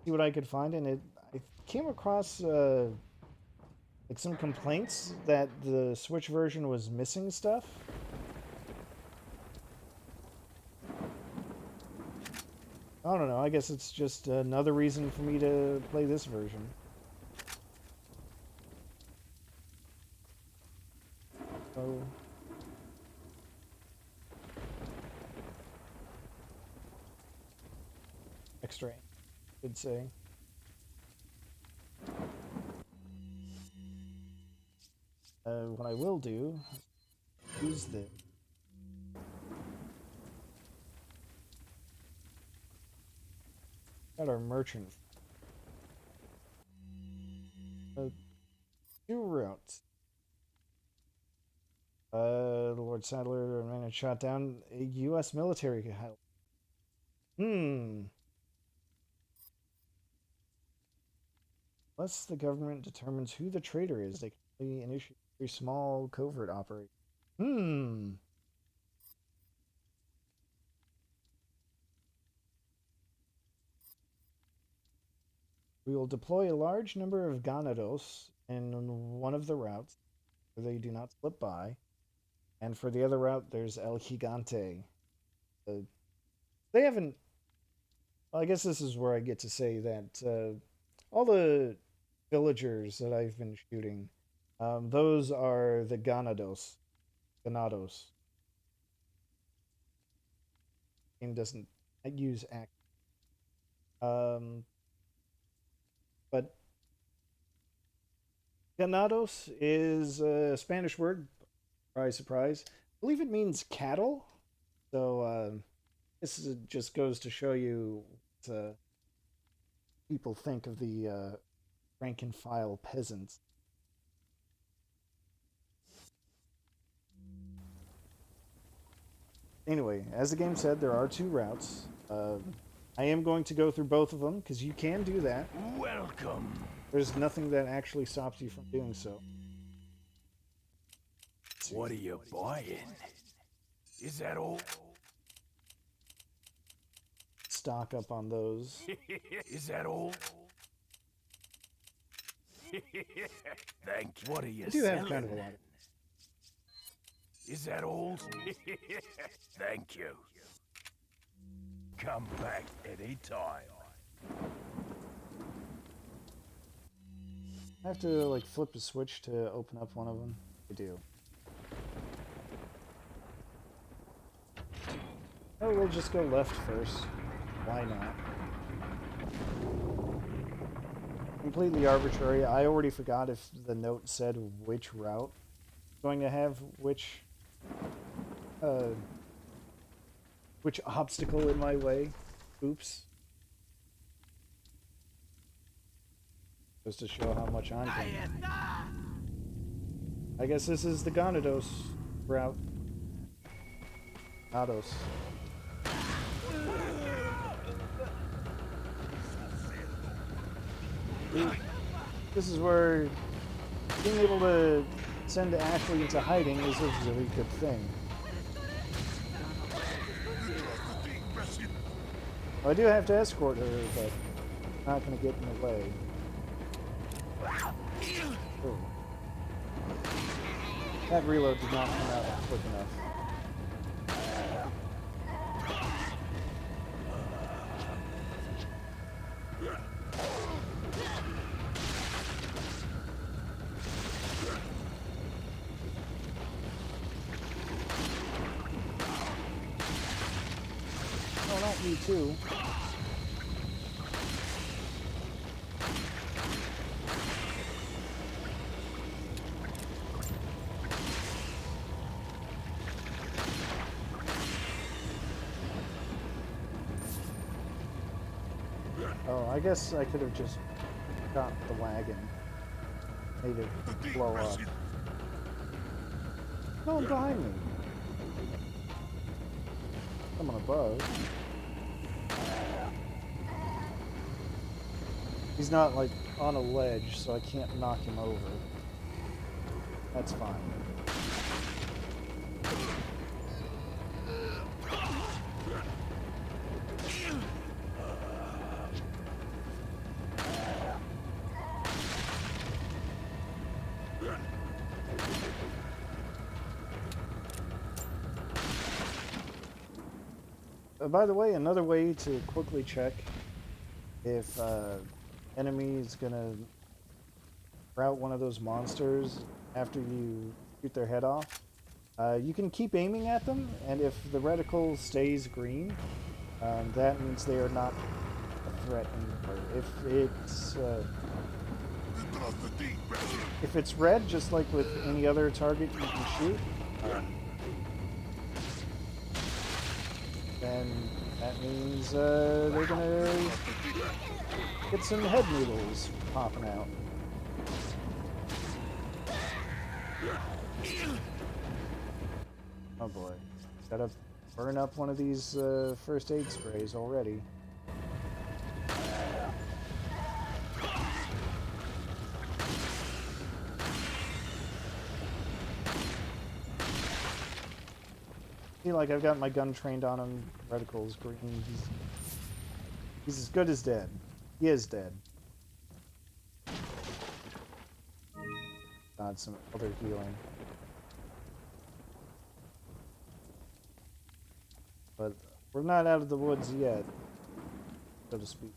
see what I could find, and I came across like some complaints that the Switch version was missing stuff. I don't know, I guess it's just another reason for me to play this version. So... extra, I should say. What I will do is use the... got our merchant. Two routes. The Lord Sadler managed shot down a U.S. military highway. Unless the government determines who the traitor is, they can only initiate a small covert operation. We will deploy a large number of ganados in one of the routes, where they do not slip by. And for the other route, there's El Gigante. They haven't... well, I guess this is where I get to say that all the villagers that I've been shooting, those are the ganados. Ganados. Game doesn't use act. But ganados is a Spanish word. Surprise, surprise. I believe it means cattle. So this just goes to show you what people think of the rank and file peasants. Anyway, as the game said, there are two routes. I am going to go through both of them, because you can do that. Welcome. There's nothing that actually stops you from doing so. What are you buying? Is that all? Stock up on those. Is that all? Thank you. What are you I do have selling? kind of a lot. Is that all? Thank you. Come back any time. I have to like flip a switch to open up one of them. I do. Oh, we'll just go left first. Why not? Completely arbitrary. I already forgot if the note said which route is going to have which which obstacle in my way. Oops. Just to show how much I'm doing. I guess this is the Ganados route. Ganados. This is where being able to send Ashley into hiding is a really good thing. Well, I do have to escort her, but I'm not going to get in the way. Oh. That reload did not come out quick enough. Oh, not you too. Oh, I guess I could have just got the wagon. Made it blow up. No one behind me. Someone above. He's not, like, on a ledge, so I can't knock him over. That's fine. By the way, another way to quickly check if enemy is gonna rout one of those monsters after you shoot their head off, you can keep aiming at them, and if the reticle stays green, that means they are not a threat anymore. If it's red, just like with any other target you can shoot, then that means they're gonna get some head noodles popping out. Oh boy, gotta burn up one of these first aid sprays already. I feel like I've got my gun trained on him. Reticle's green. He's as good as dead. He is dead. God, some other healing. But we're not out of the woods yet, so to speak.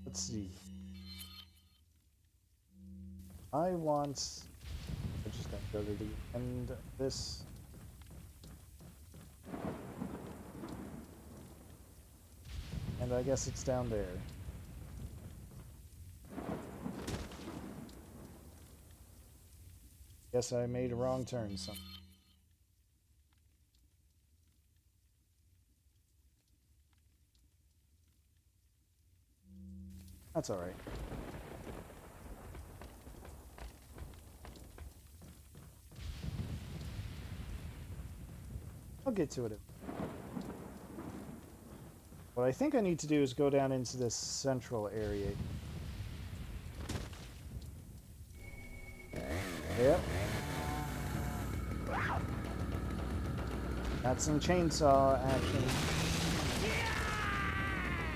Let's see. I just gotta go to the end of this. And I guess it's down there. Guess I made a wrong turn, son. That's alright. I'll get to it. What I think I need to do is go down into this central area. Yep. Got some chainsaw action.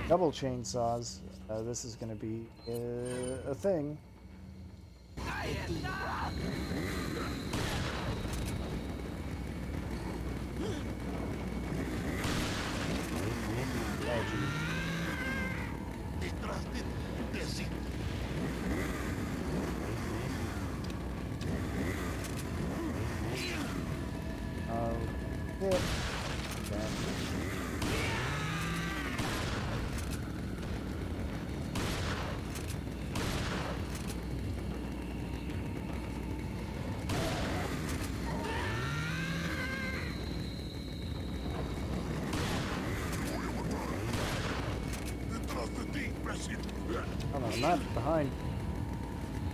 Double chainsaws. This is going to be a thing. Hit. I'm not behind.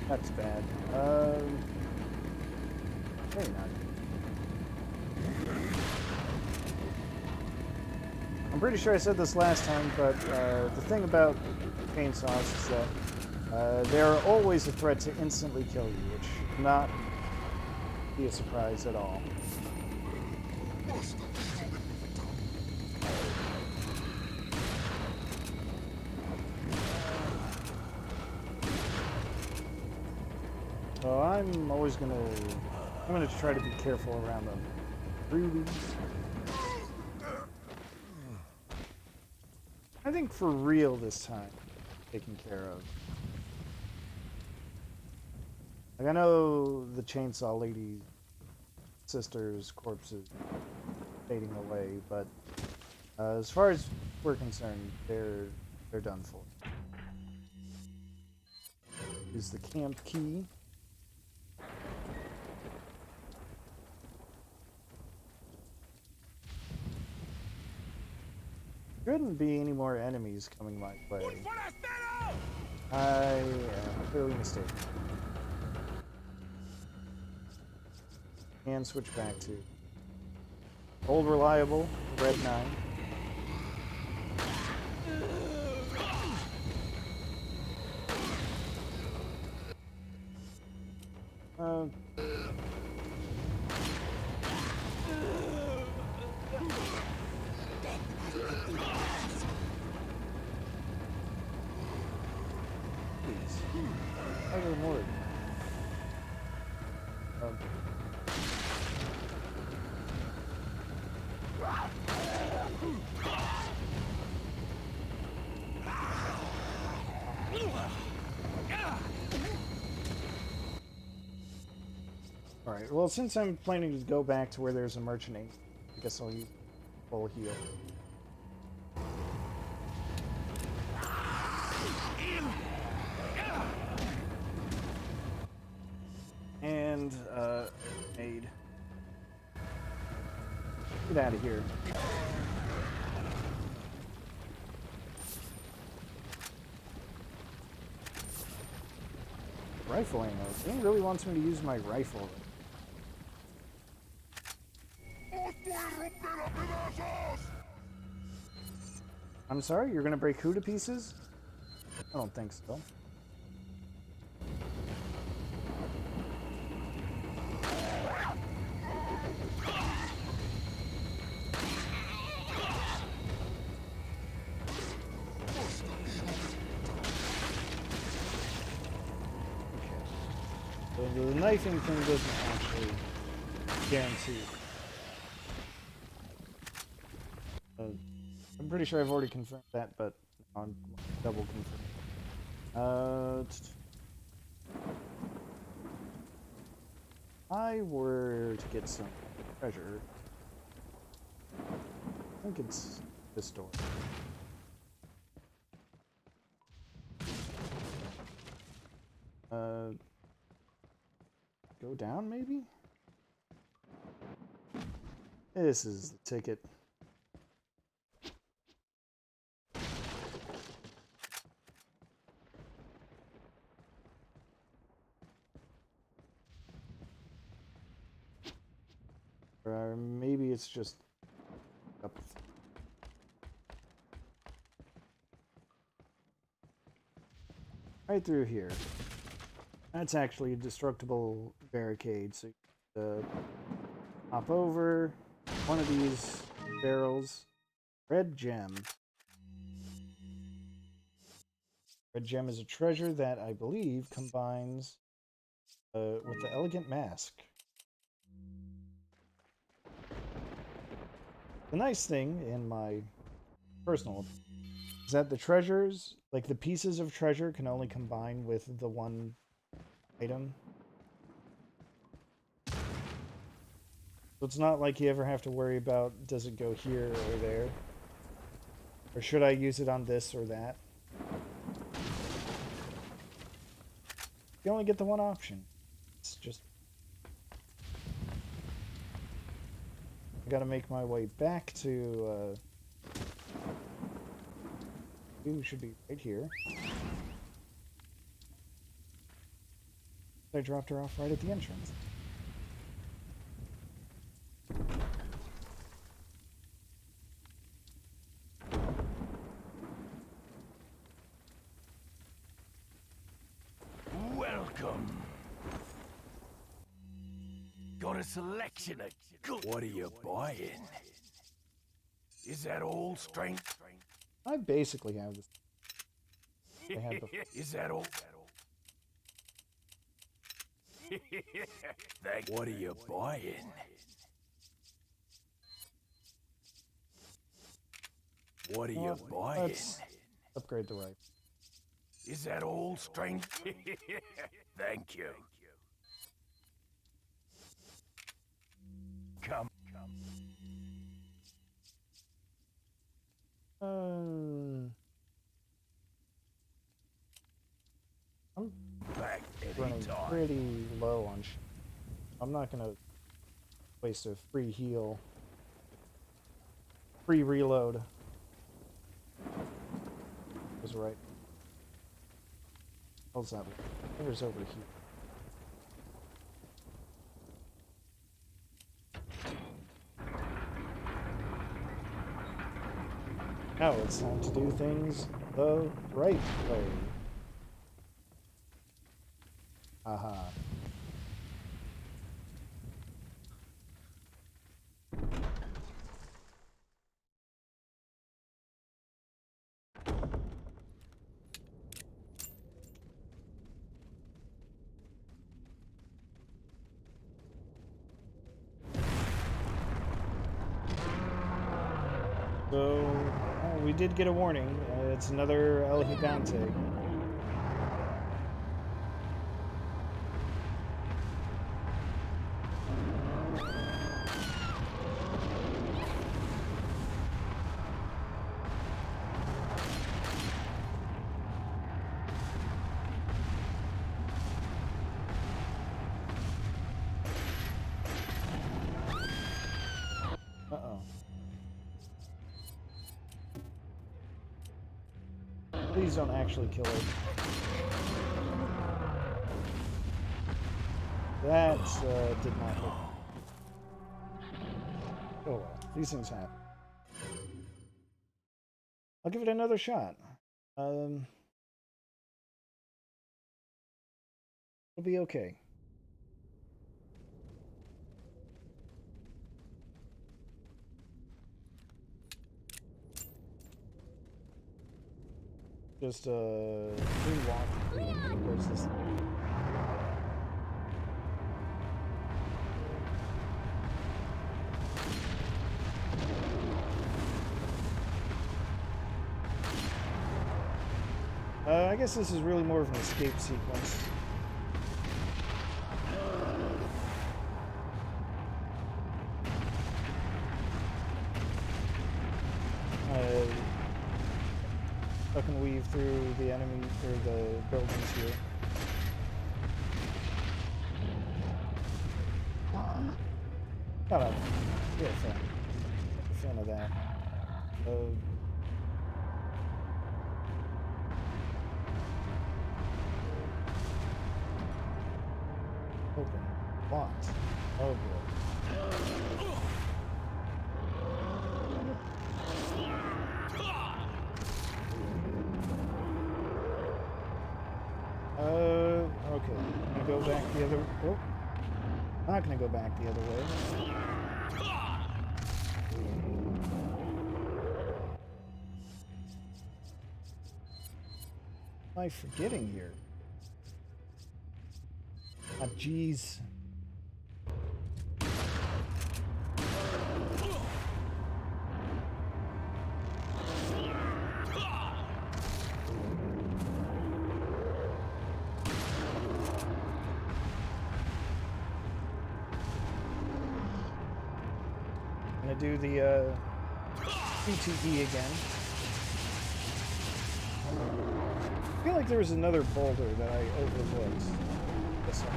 That's bad. Very not. I'm pretty sure I said this last time, but the thing about chainsaws is that they're always a threat to instantly kill you, which should not be a surprise at all. So I'm always gonna try to be careful around them. Rubies. I think for real this time, taken care of. Like I know the chainsaw lady sister's corpse is fading away, but as far as we're concerned, they're done for. Use the camp key. Shouldn't be any more enemies coming my way. I am clearly mistaken. And switch back to old reliable Red 9. Other more. Alright, well, since I'm planning to go back to where there's a merchant, I guess I'll use full heal. And, aid. Get out of here. Rifle ammo. The game really wants me to use my rifle. I'm sorry, you're gonna break who to pieces? I don't think so. So the knifing thing doesn't actually guarantee. I'm pretty sure I've already confirmed that, but I'm double confirming. If I were to get some treasure, I think it's this door. Go down, maybe? This is the ticket. Or maybe it's just up. Right through here. That's actually a destructible barricade, so you hop over one of these barrels. Red gem. Red gem is a treasure that I believe combines with the elegant mask. The nice thing, in my personal opinion, is that the treasures, like the pieces of treasure, can only combine with the one item. So it's not like you ever have to worry about, does it go here or there? Or should I use it on this or that? You only get the one option. It's just... I gotta make my way back to, you should be right here. I dropped her off right at the entrance. Welcome. Got a selection of good. What are you buying? Is that all strength? I basically have this. I had before. Is that all? What are you buying? What are you buying? Let's upgrade the rifle. Is that all strength? Thank you. Come. I'm Back running anytime. pretty low on I'm not gonna waste a free heal. Free reload. Was right. How's that? There's over here. Now it's time to do things the right way. Aha. So, we did get a warning. It's another El Gigante. Uh-oh. Please don't actually kill it. That did not hit. Oh well, these things happen. I'll give it another shot. It'll be okay. Just moonwalk towards this. I guess this is really more of an escape sequence. I can weave through the enemy or the buildings here. Shut up. You're a fan of that. Open. Locked. Oh boy. Okay. I'm gonna go back the other. Oh. Not gonna go back the other way. What am I forgetting here? Ah, jeez. Do the CTE again. I feel like there was another boulder that I overlooked. This one.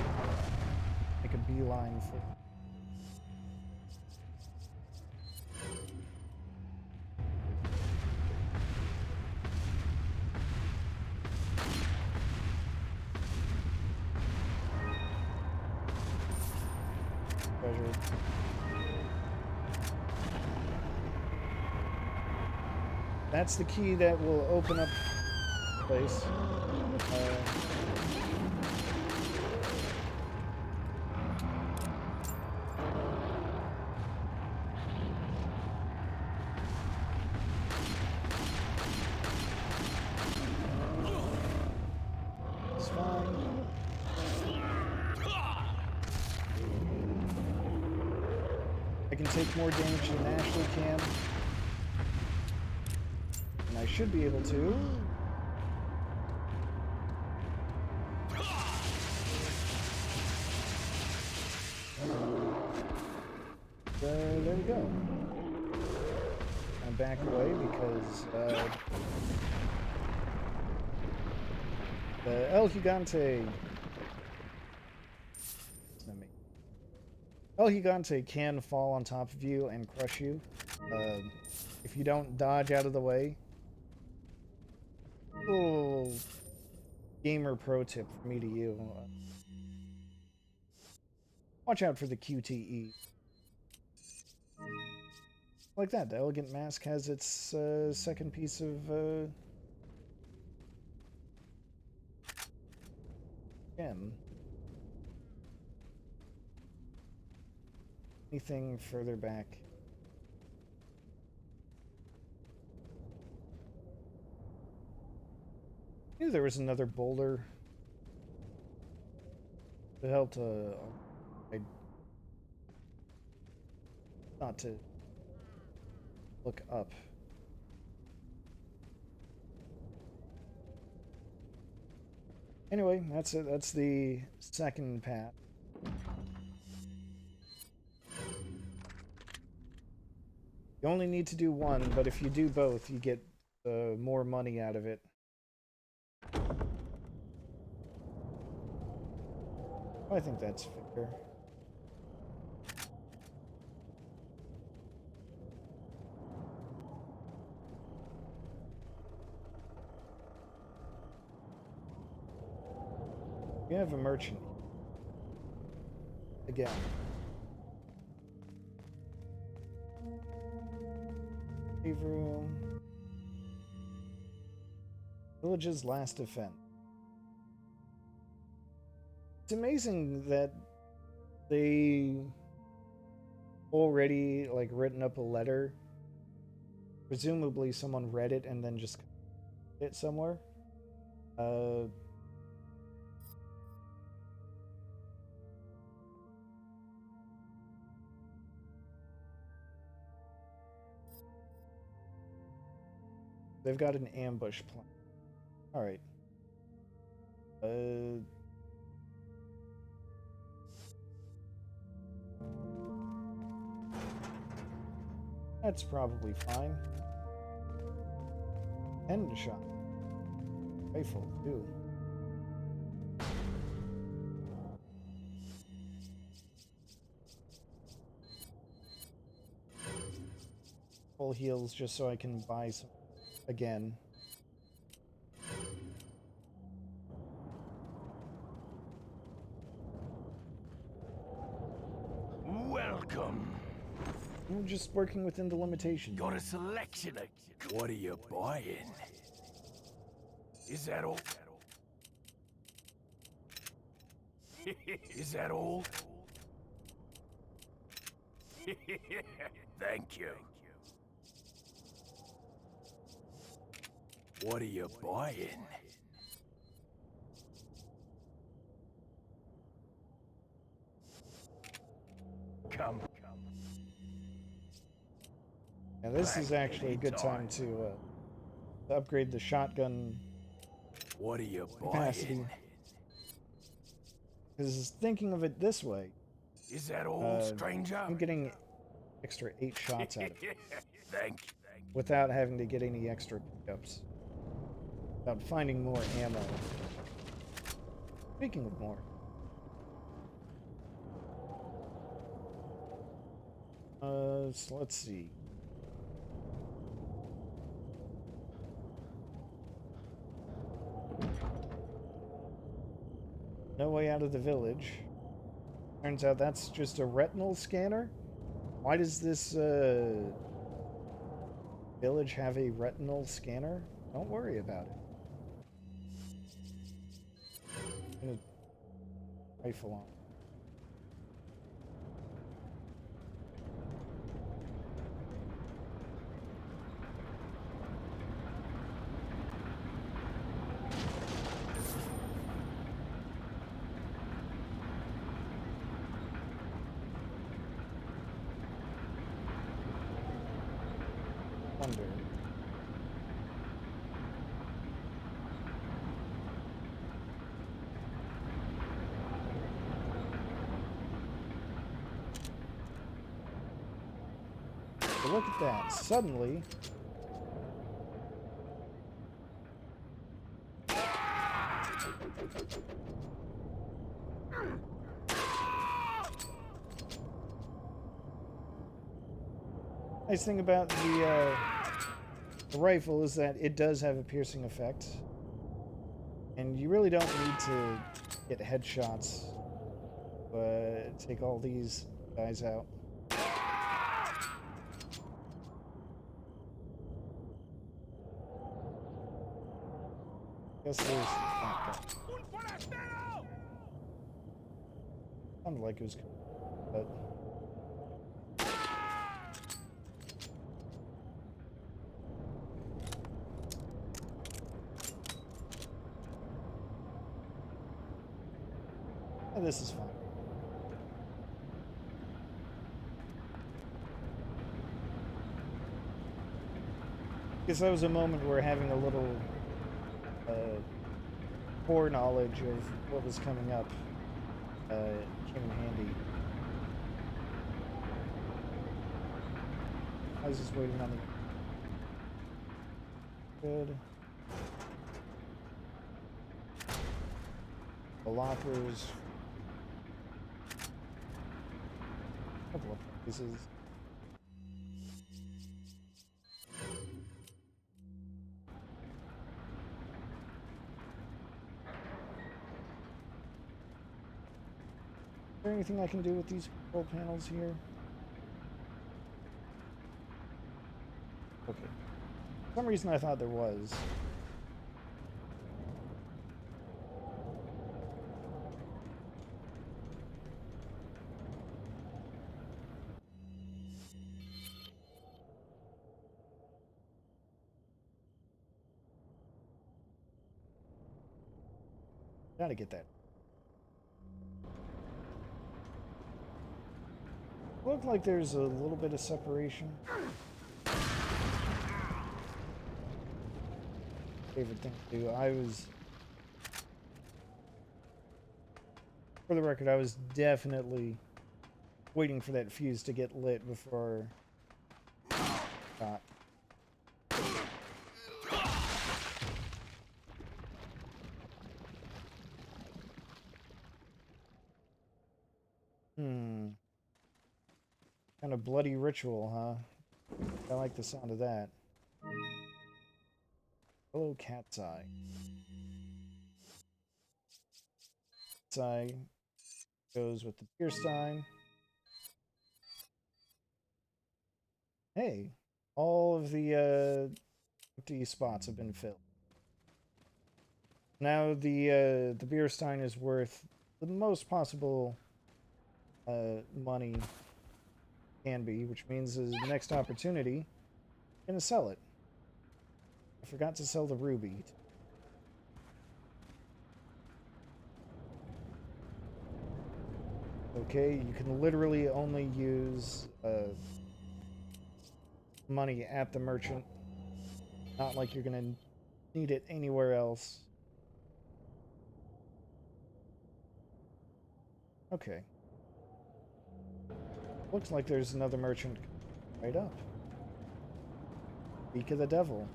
Make a beeline for. That's the key that will open up the place. It's fine. I can take more damage than Ashley can. And I should be able to. There we go. I'm back away because the El Gigante. El Gigante can fall on top of you and crush you if you don't dodge out of the way. Little gamer pro tip for me to you. Watch out for the QTE. Like that, the Elegant Mask has its second piece of gem. Anything further back? I knew there was another boulder to help not to look up. Anyway, that's it. That's the second path. You only need to do one, but if you do both, you get more money out of it. I think that's fair. We have a merchant. Again. Save room. Village's last defense. It's amazing that they already like written up a letter. Presumably someone read it and then just put it somewhere. They've got an ambush plan. All right. That's probably fine. End shot. Rifle, too. Full heals just so I can buy some again. Welcome. We're just working within the limitations. Got a selection. What are you buying? Is that all? Is that all? Thank you. What are you buying? Come. Now this is actually a good time to upgrade the shotgun What are you capacity. buying? Because thinking of it this way, Is that all, stranger? I'm getting extra 8 shots out of it Thank you. without having to get any extra pickups. Without finding more ammo. Speaking of more. So let's see. No way out of the village. Turns out that's just a retinal scanner. Why does this Village have a retinal scanner? Don't worry about it. I'm gonna rifle on. Wonder. So look at that. Suddenly, nice thing about the rifle is that it does have a piercing effect, and you really don't need to get headshots, but take all these guys out. Guess there's sounded like it was, but this is fine. Guess that was a moment where having a little foreknowledge of what was coming up came in handy. I was just waiting on the good. The lockers. A couple of places. Is there anything I can do with these control panels here? Okay. For some reason I thought there was. Gotta get that. Look like there's a little bit of separation. Favorite thing to do. For the record, I was definitely waiting for that fuse to get lit before shot. Kind of bloody ritual, huh? I like the sound of that. Hello, cat's eye. Cat's eye goes with the beer stein. Hey, all of the empty spots have been filled. Now the beer stein is worth the most possible money can be, which means the next opportunity, I'm gonna sell it. I forgot to sell the ruby. Okay, you can literally only use money at the merchant. Not like you're gonna need it anywhere else. Okay. Looks like there's another merchant right up. Beak of the Devil.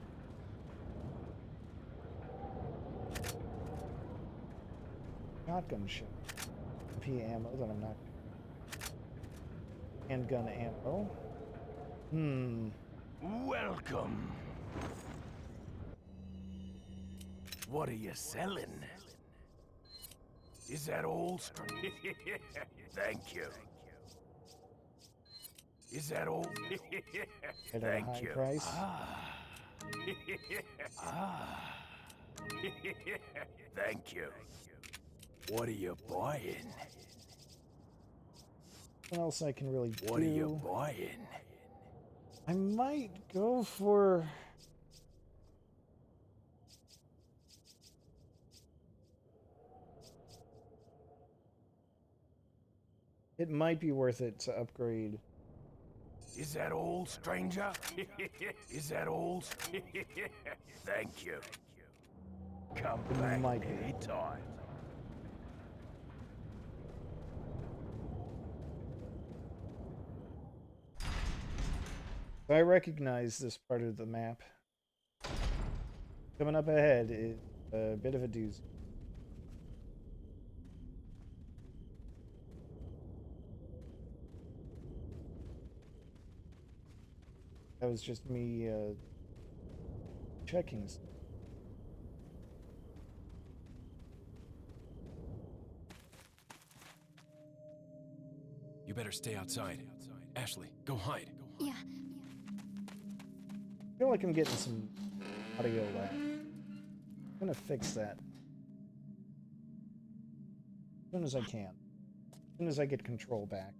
Shotgun shell. MP ammo that I'm not. Handgun ammo. Welcome. What are you selling? Is that old? Thank you. Is that all? At a high price. Thank you. What are you buying? What else I can really do? What are you buying? I might go for... It might be worth it to upgrade. Is that all, stranger? Is that all? Thank you. Come back might be. anytime. I recognize this part of the map. Coming up ahead is a bit of a doozy. That was just me checking. You better stay outside. Ashley, go hide. Yeah. I feel like I'm getting some audio lag. I'm gonna fix that as soon as I can. As soon as I get control back.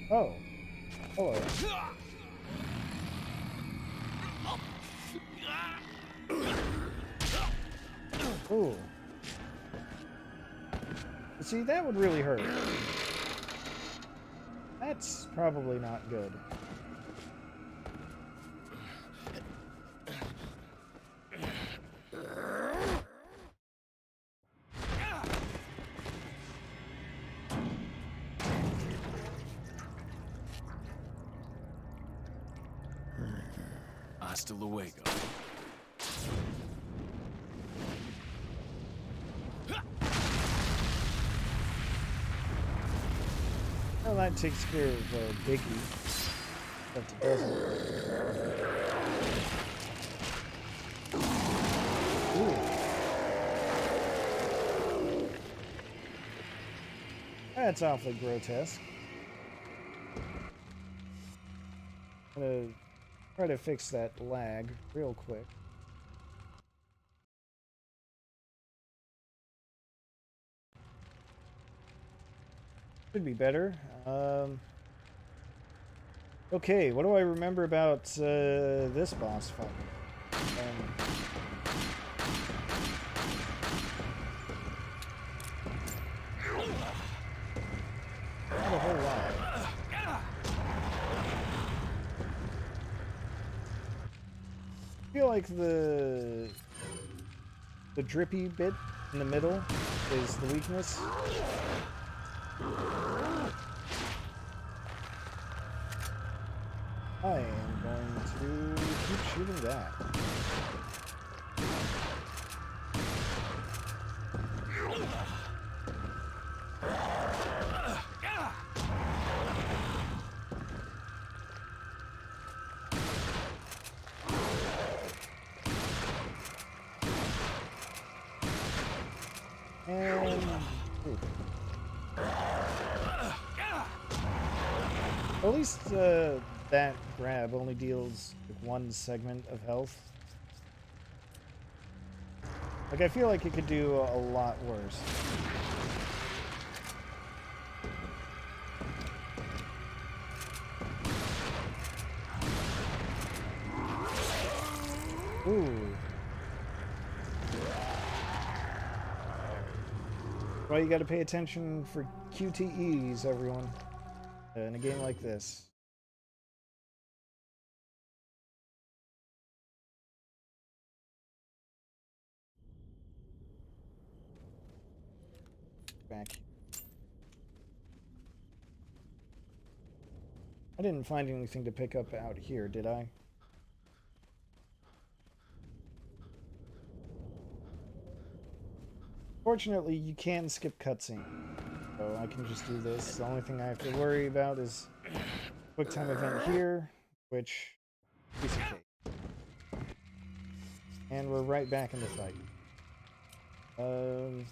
Oh. Hello. Ooh. See, that would really hurt. That's probably not good. Hasta luego. Well, that takes care of Biggie. Except it doesn't. Ooh. That's awfully grotesque. I'm gonna try to fix that lag real quick. Could be better. Okay, what do I remember about this boss fight? Not a whole lot. I feel like the drippy bit in the middle is the weakness. I am going to keep shooting that. And ooh. At least that grab only deals with one segment of health. Like, I feel like it could do a lot worse. Ooh. Well, you gotta pay attention for QTEs, everyone, in a game like this. Back. I didn't find anything to pick up out here, did I? Fortunately, you can skip cutscene, so I can just do this. The only thing I have to worry about is quick time event here, which piece of cake. And we're right back in the fight. Um...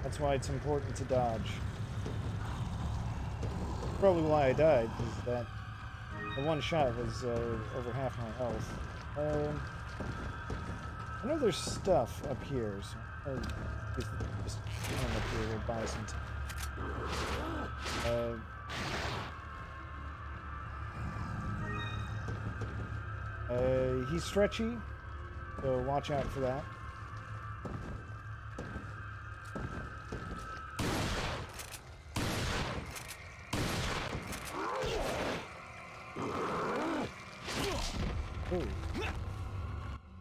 That's why it's important to dodge. Probably why I died, because that the one shot was over half my health. I know there's stuff up here, so just come up here, we'll buy some time. He's stretchy, so watch out for that. Ooh.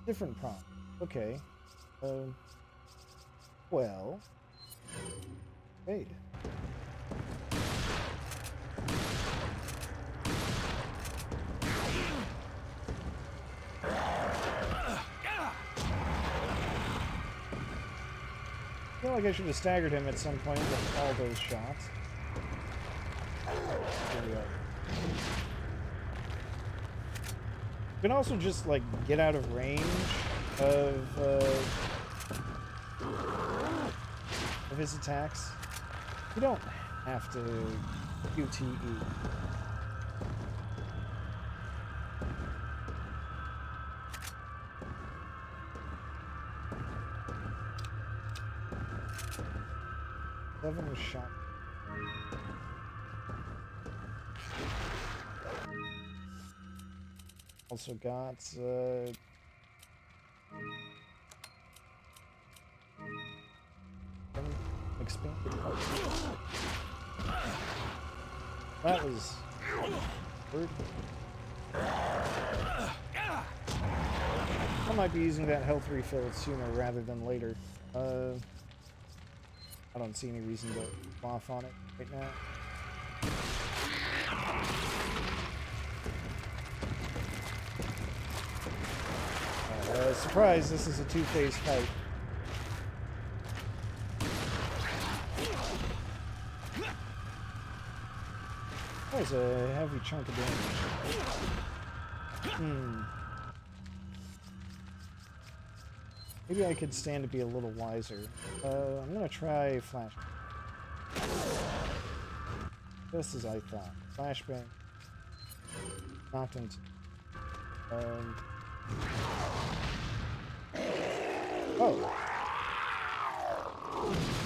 Different prompt. Okay. Well. Wait. I feel like I should have staggered him at some point with all those shots. There we go. You can also just, like, get out of range of his attacks. You don't have to QTE. Seven was shot. Also got expanded heart. That was weird. I might be using that health refill sooner rather than later. I don't see any reason to go off on it right now. Surprise, this is a two-phase fight. There's a heavy chunk of damage. Maybe I could stand to be a little wiser. I'm gonna try flash. Just as I thought. Flashbang. Knocked into. Oh.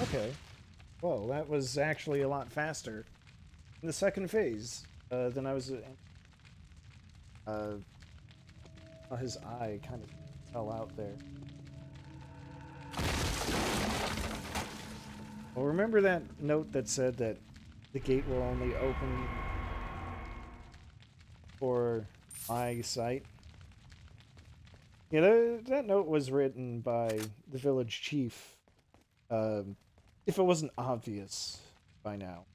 Okay. Well, that was actually a lot faster in the second phase than I was. His eye kind of fell out there. Well, remember that note that said that the gate will only open for my sight? Yeah, that note was written by the village chief, if it wasn't obvious by now.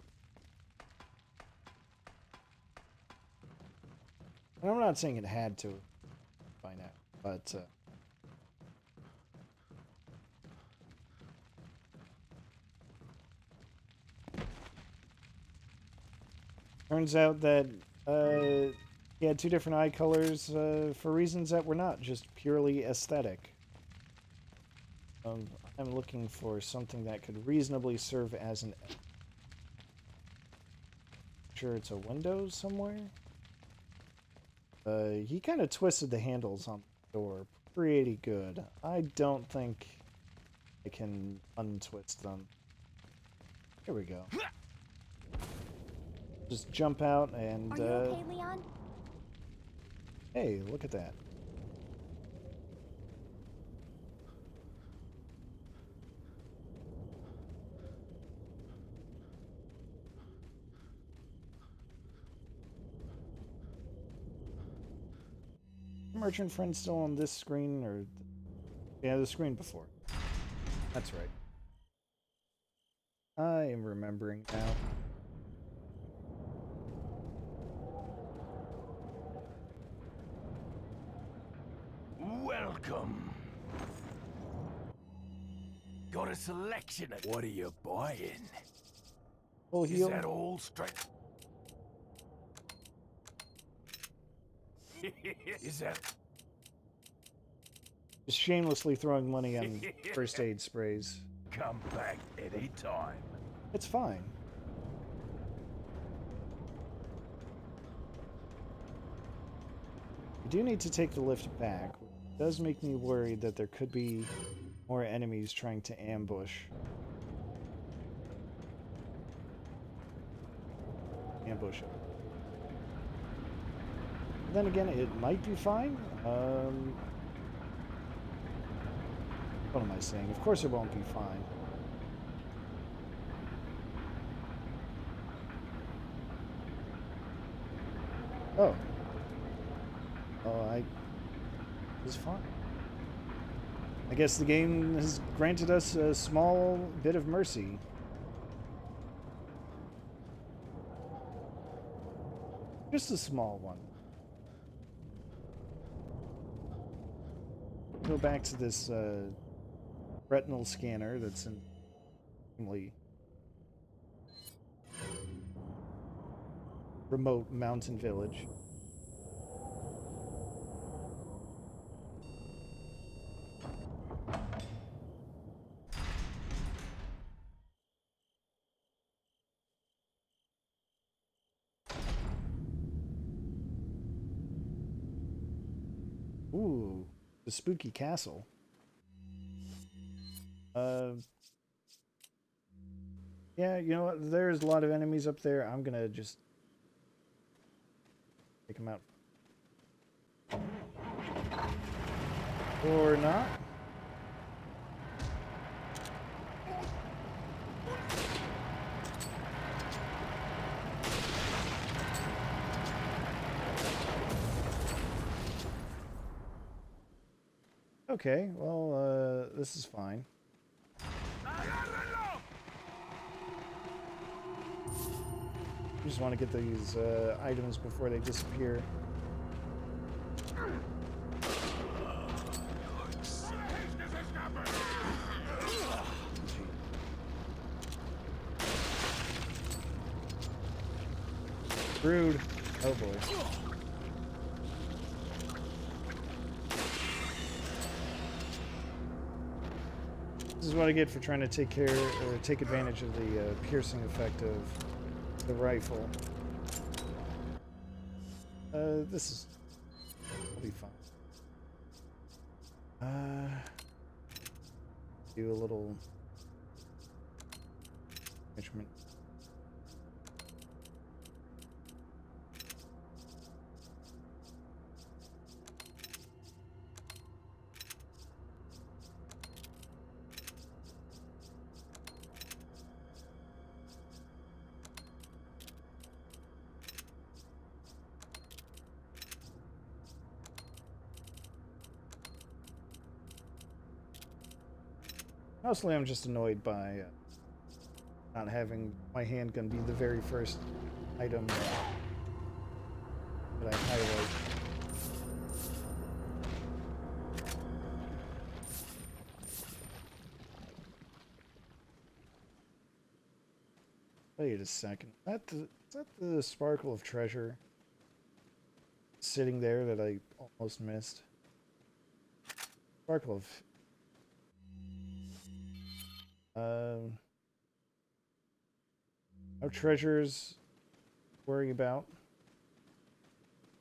And I'm not saying it had to by now, but turns out that he had two different eye colors for reasons that were not just purely aesthetic. I'm looking for something that could reasonably serve as an... Sure, it's a window somewhere? He kind of twisted the handles on the door pretty good. I don't think I can untwist them. Here we go. Just jump out and... Are you okay, Leon? Hey, look at that. Merchant friend still on this screen, or... Yeah, the screen before. That's right. I am remembering now. Welcome. Got a selection of what are you buying? Full Is heal. that all straight? Is that Just shamelessly throwing money on first aid sprays. come back any time? It's fine. I do need to take the lift back. It does make me worried that there could be more enemies trying to ambush. Ambush it. Then again, it might be fine. What am I saying? Of course it won't be fine. Oh. Oh, it's fine. I guess the game has granted us a small bit of mercy. Just a small one. Go back to this retinal scanner that's in remote mountain village. Ooh, the spooky castle. Yeah, you know what? There's a lot of enemies up there. I'm gonna just take them out. Or not. Okay, well, this is fine. You just want to get these items before they disappear. Rude. Oh boy. This is what I get for trying to take advantage of the piercing effect of the rifle. This will be fun. Do a little management. Mostly I'm just annoyed by not having my handgun be the very first item that I highlight. Wait a second. Is that the sparkle of treasure sitting there that I almost missed? Sparkle of... no treasures to worry about.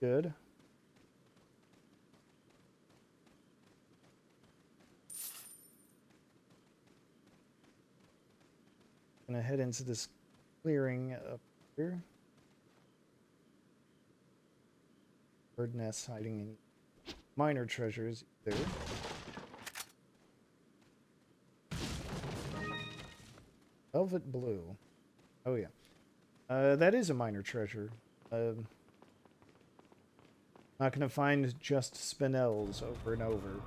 Good. Gonna head into this clearing up here. Bird nests hiding in minor treasures there. Velvet blue. Oh yeah. That is a minor treasure. Not gonna find just spinels over and over.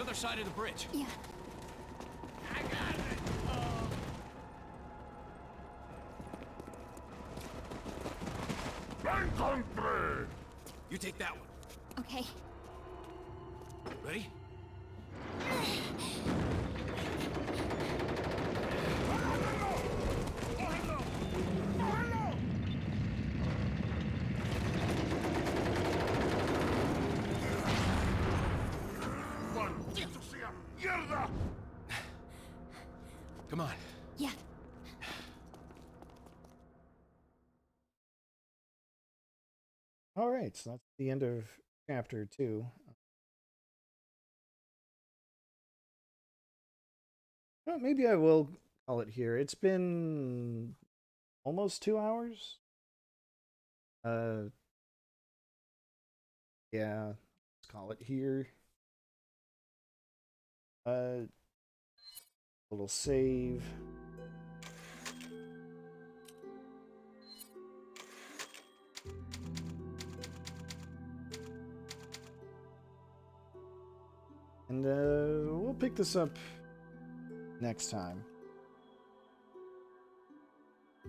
other side of the bridge. Yeah. I got it. Encontré! You take that one. Okay. Ready? ¡Maldito sea! ¡Mierda! Come on. Yeah. All right, so that's the end of chapter 2. Well, maybe I will call it here. It's been almost 2 hours. Yeah, let's call it here. Little save. And we'll pick this up next time.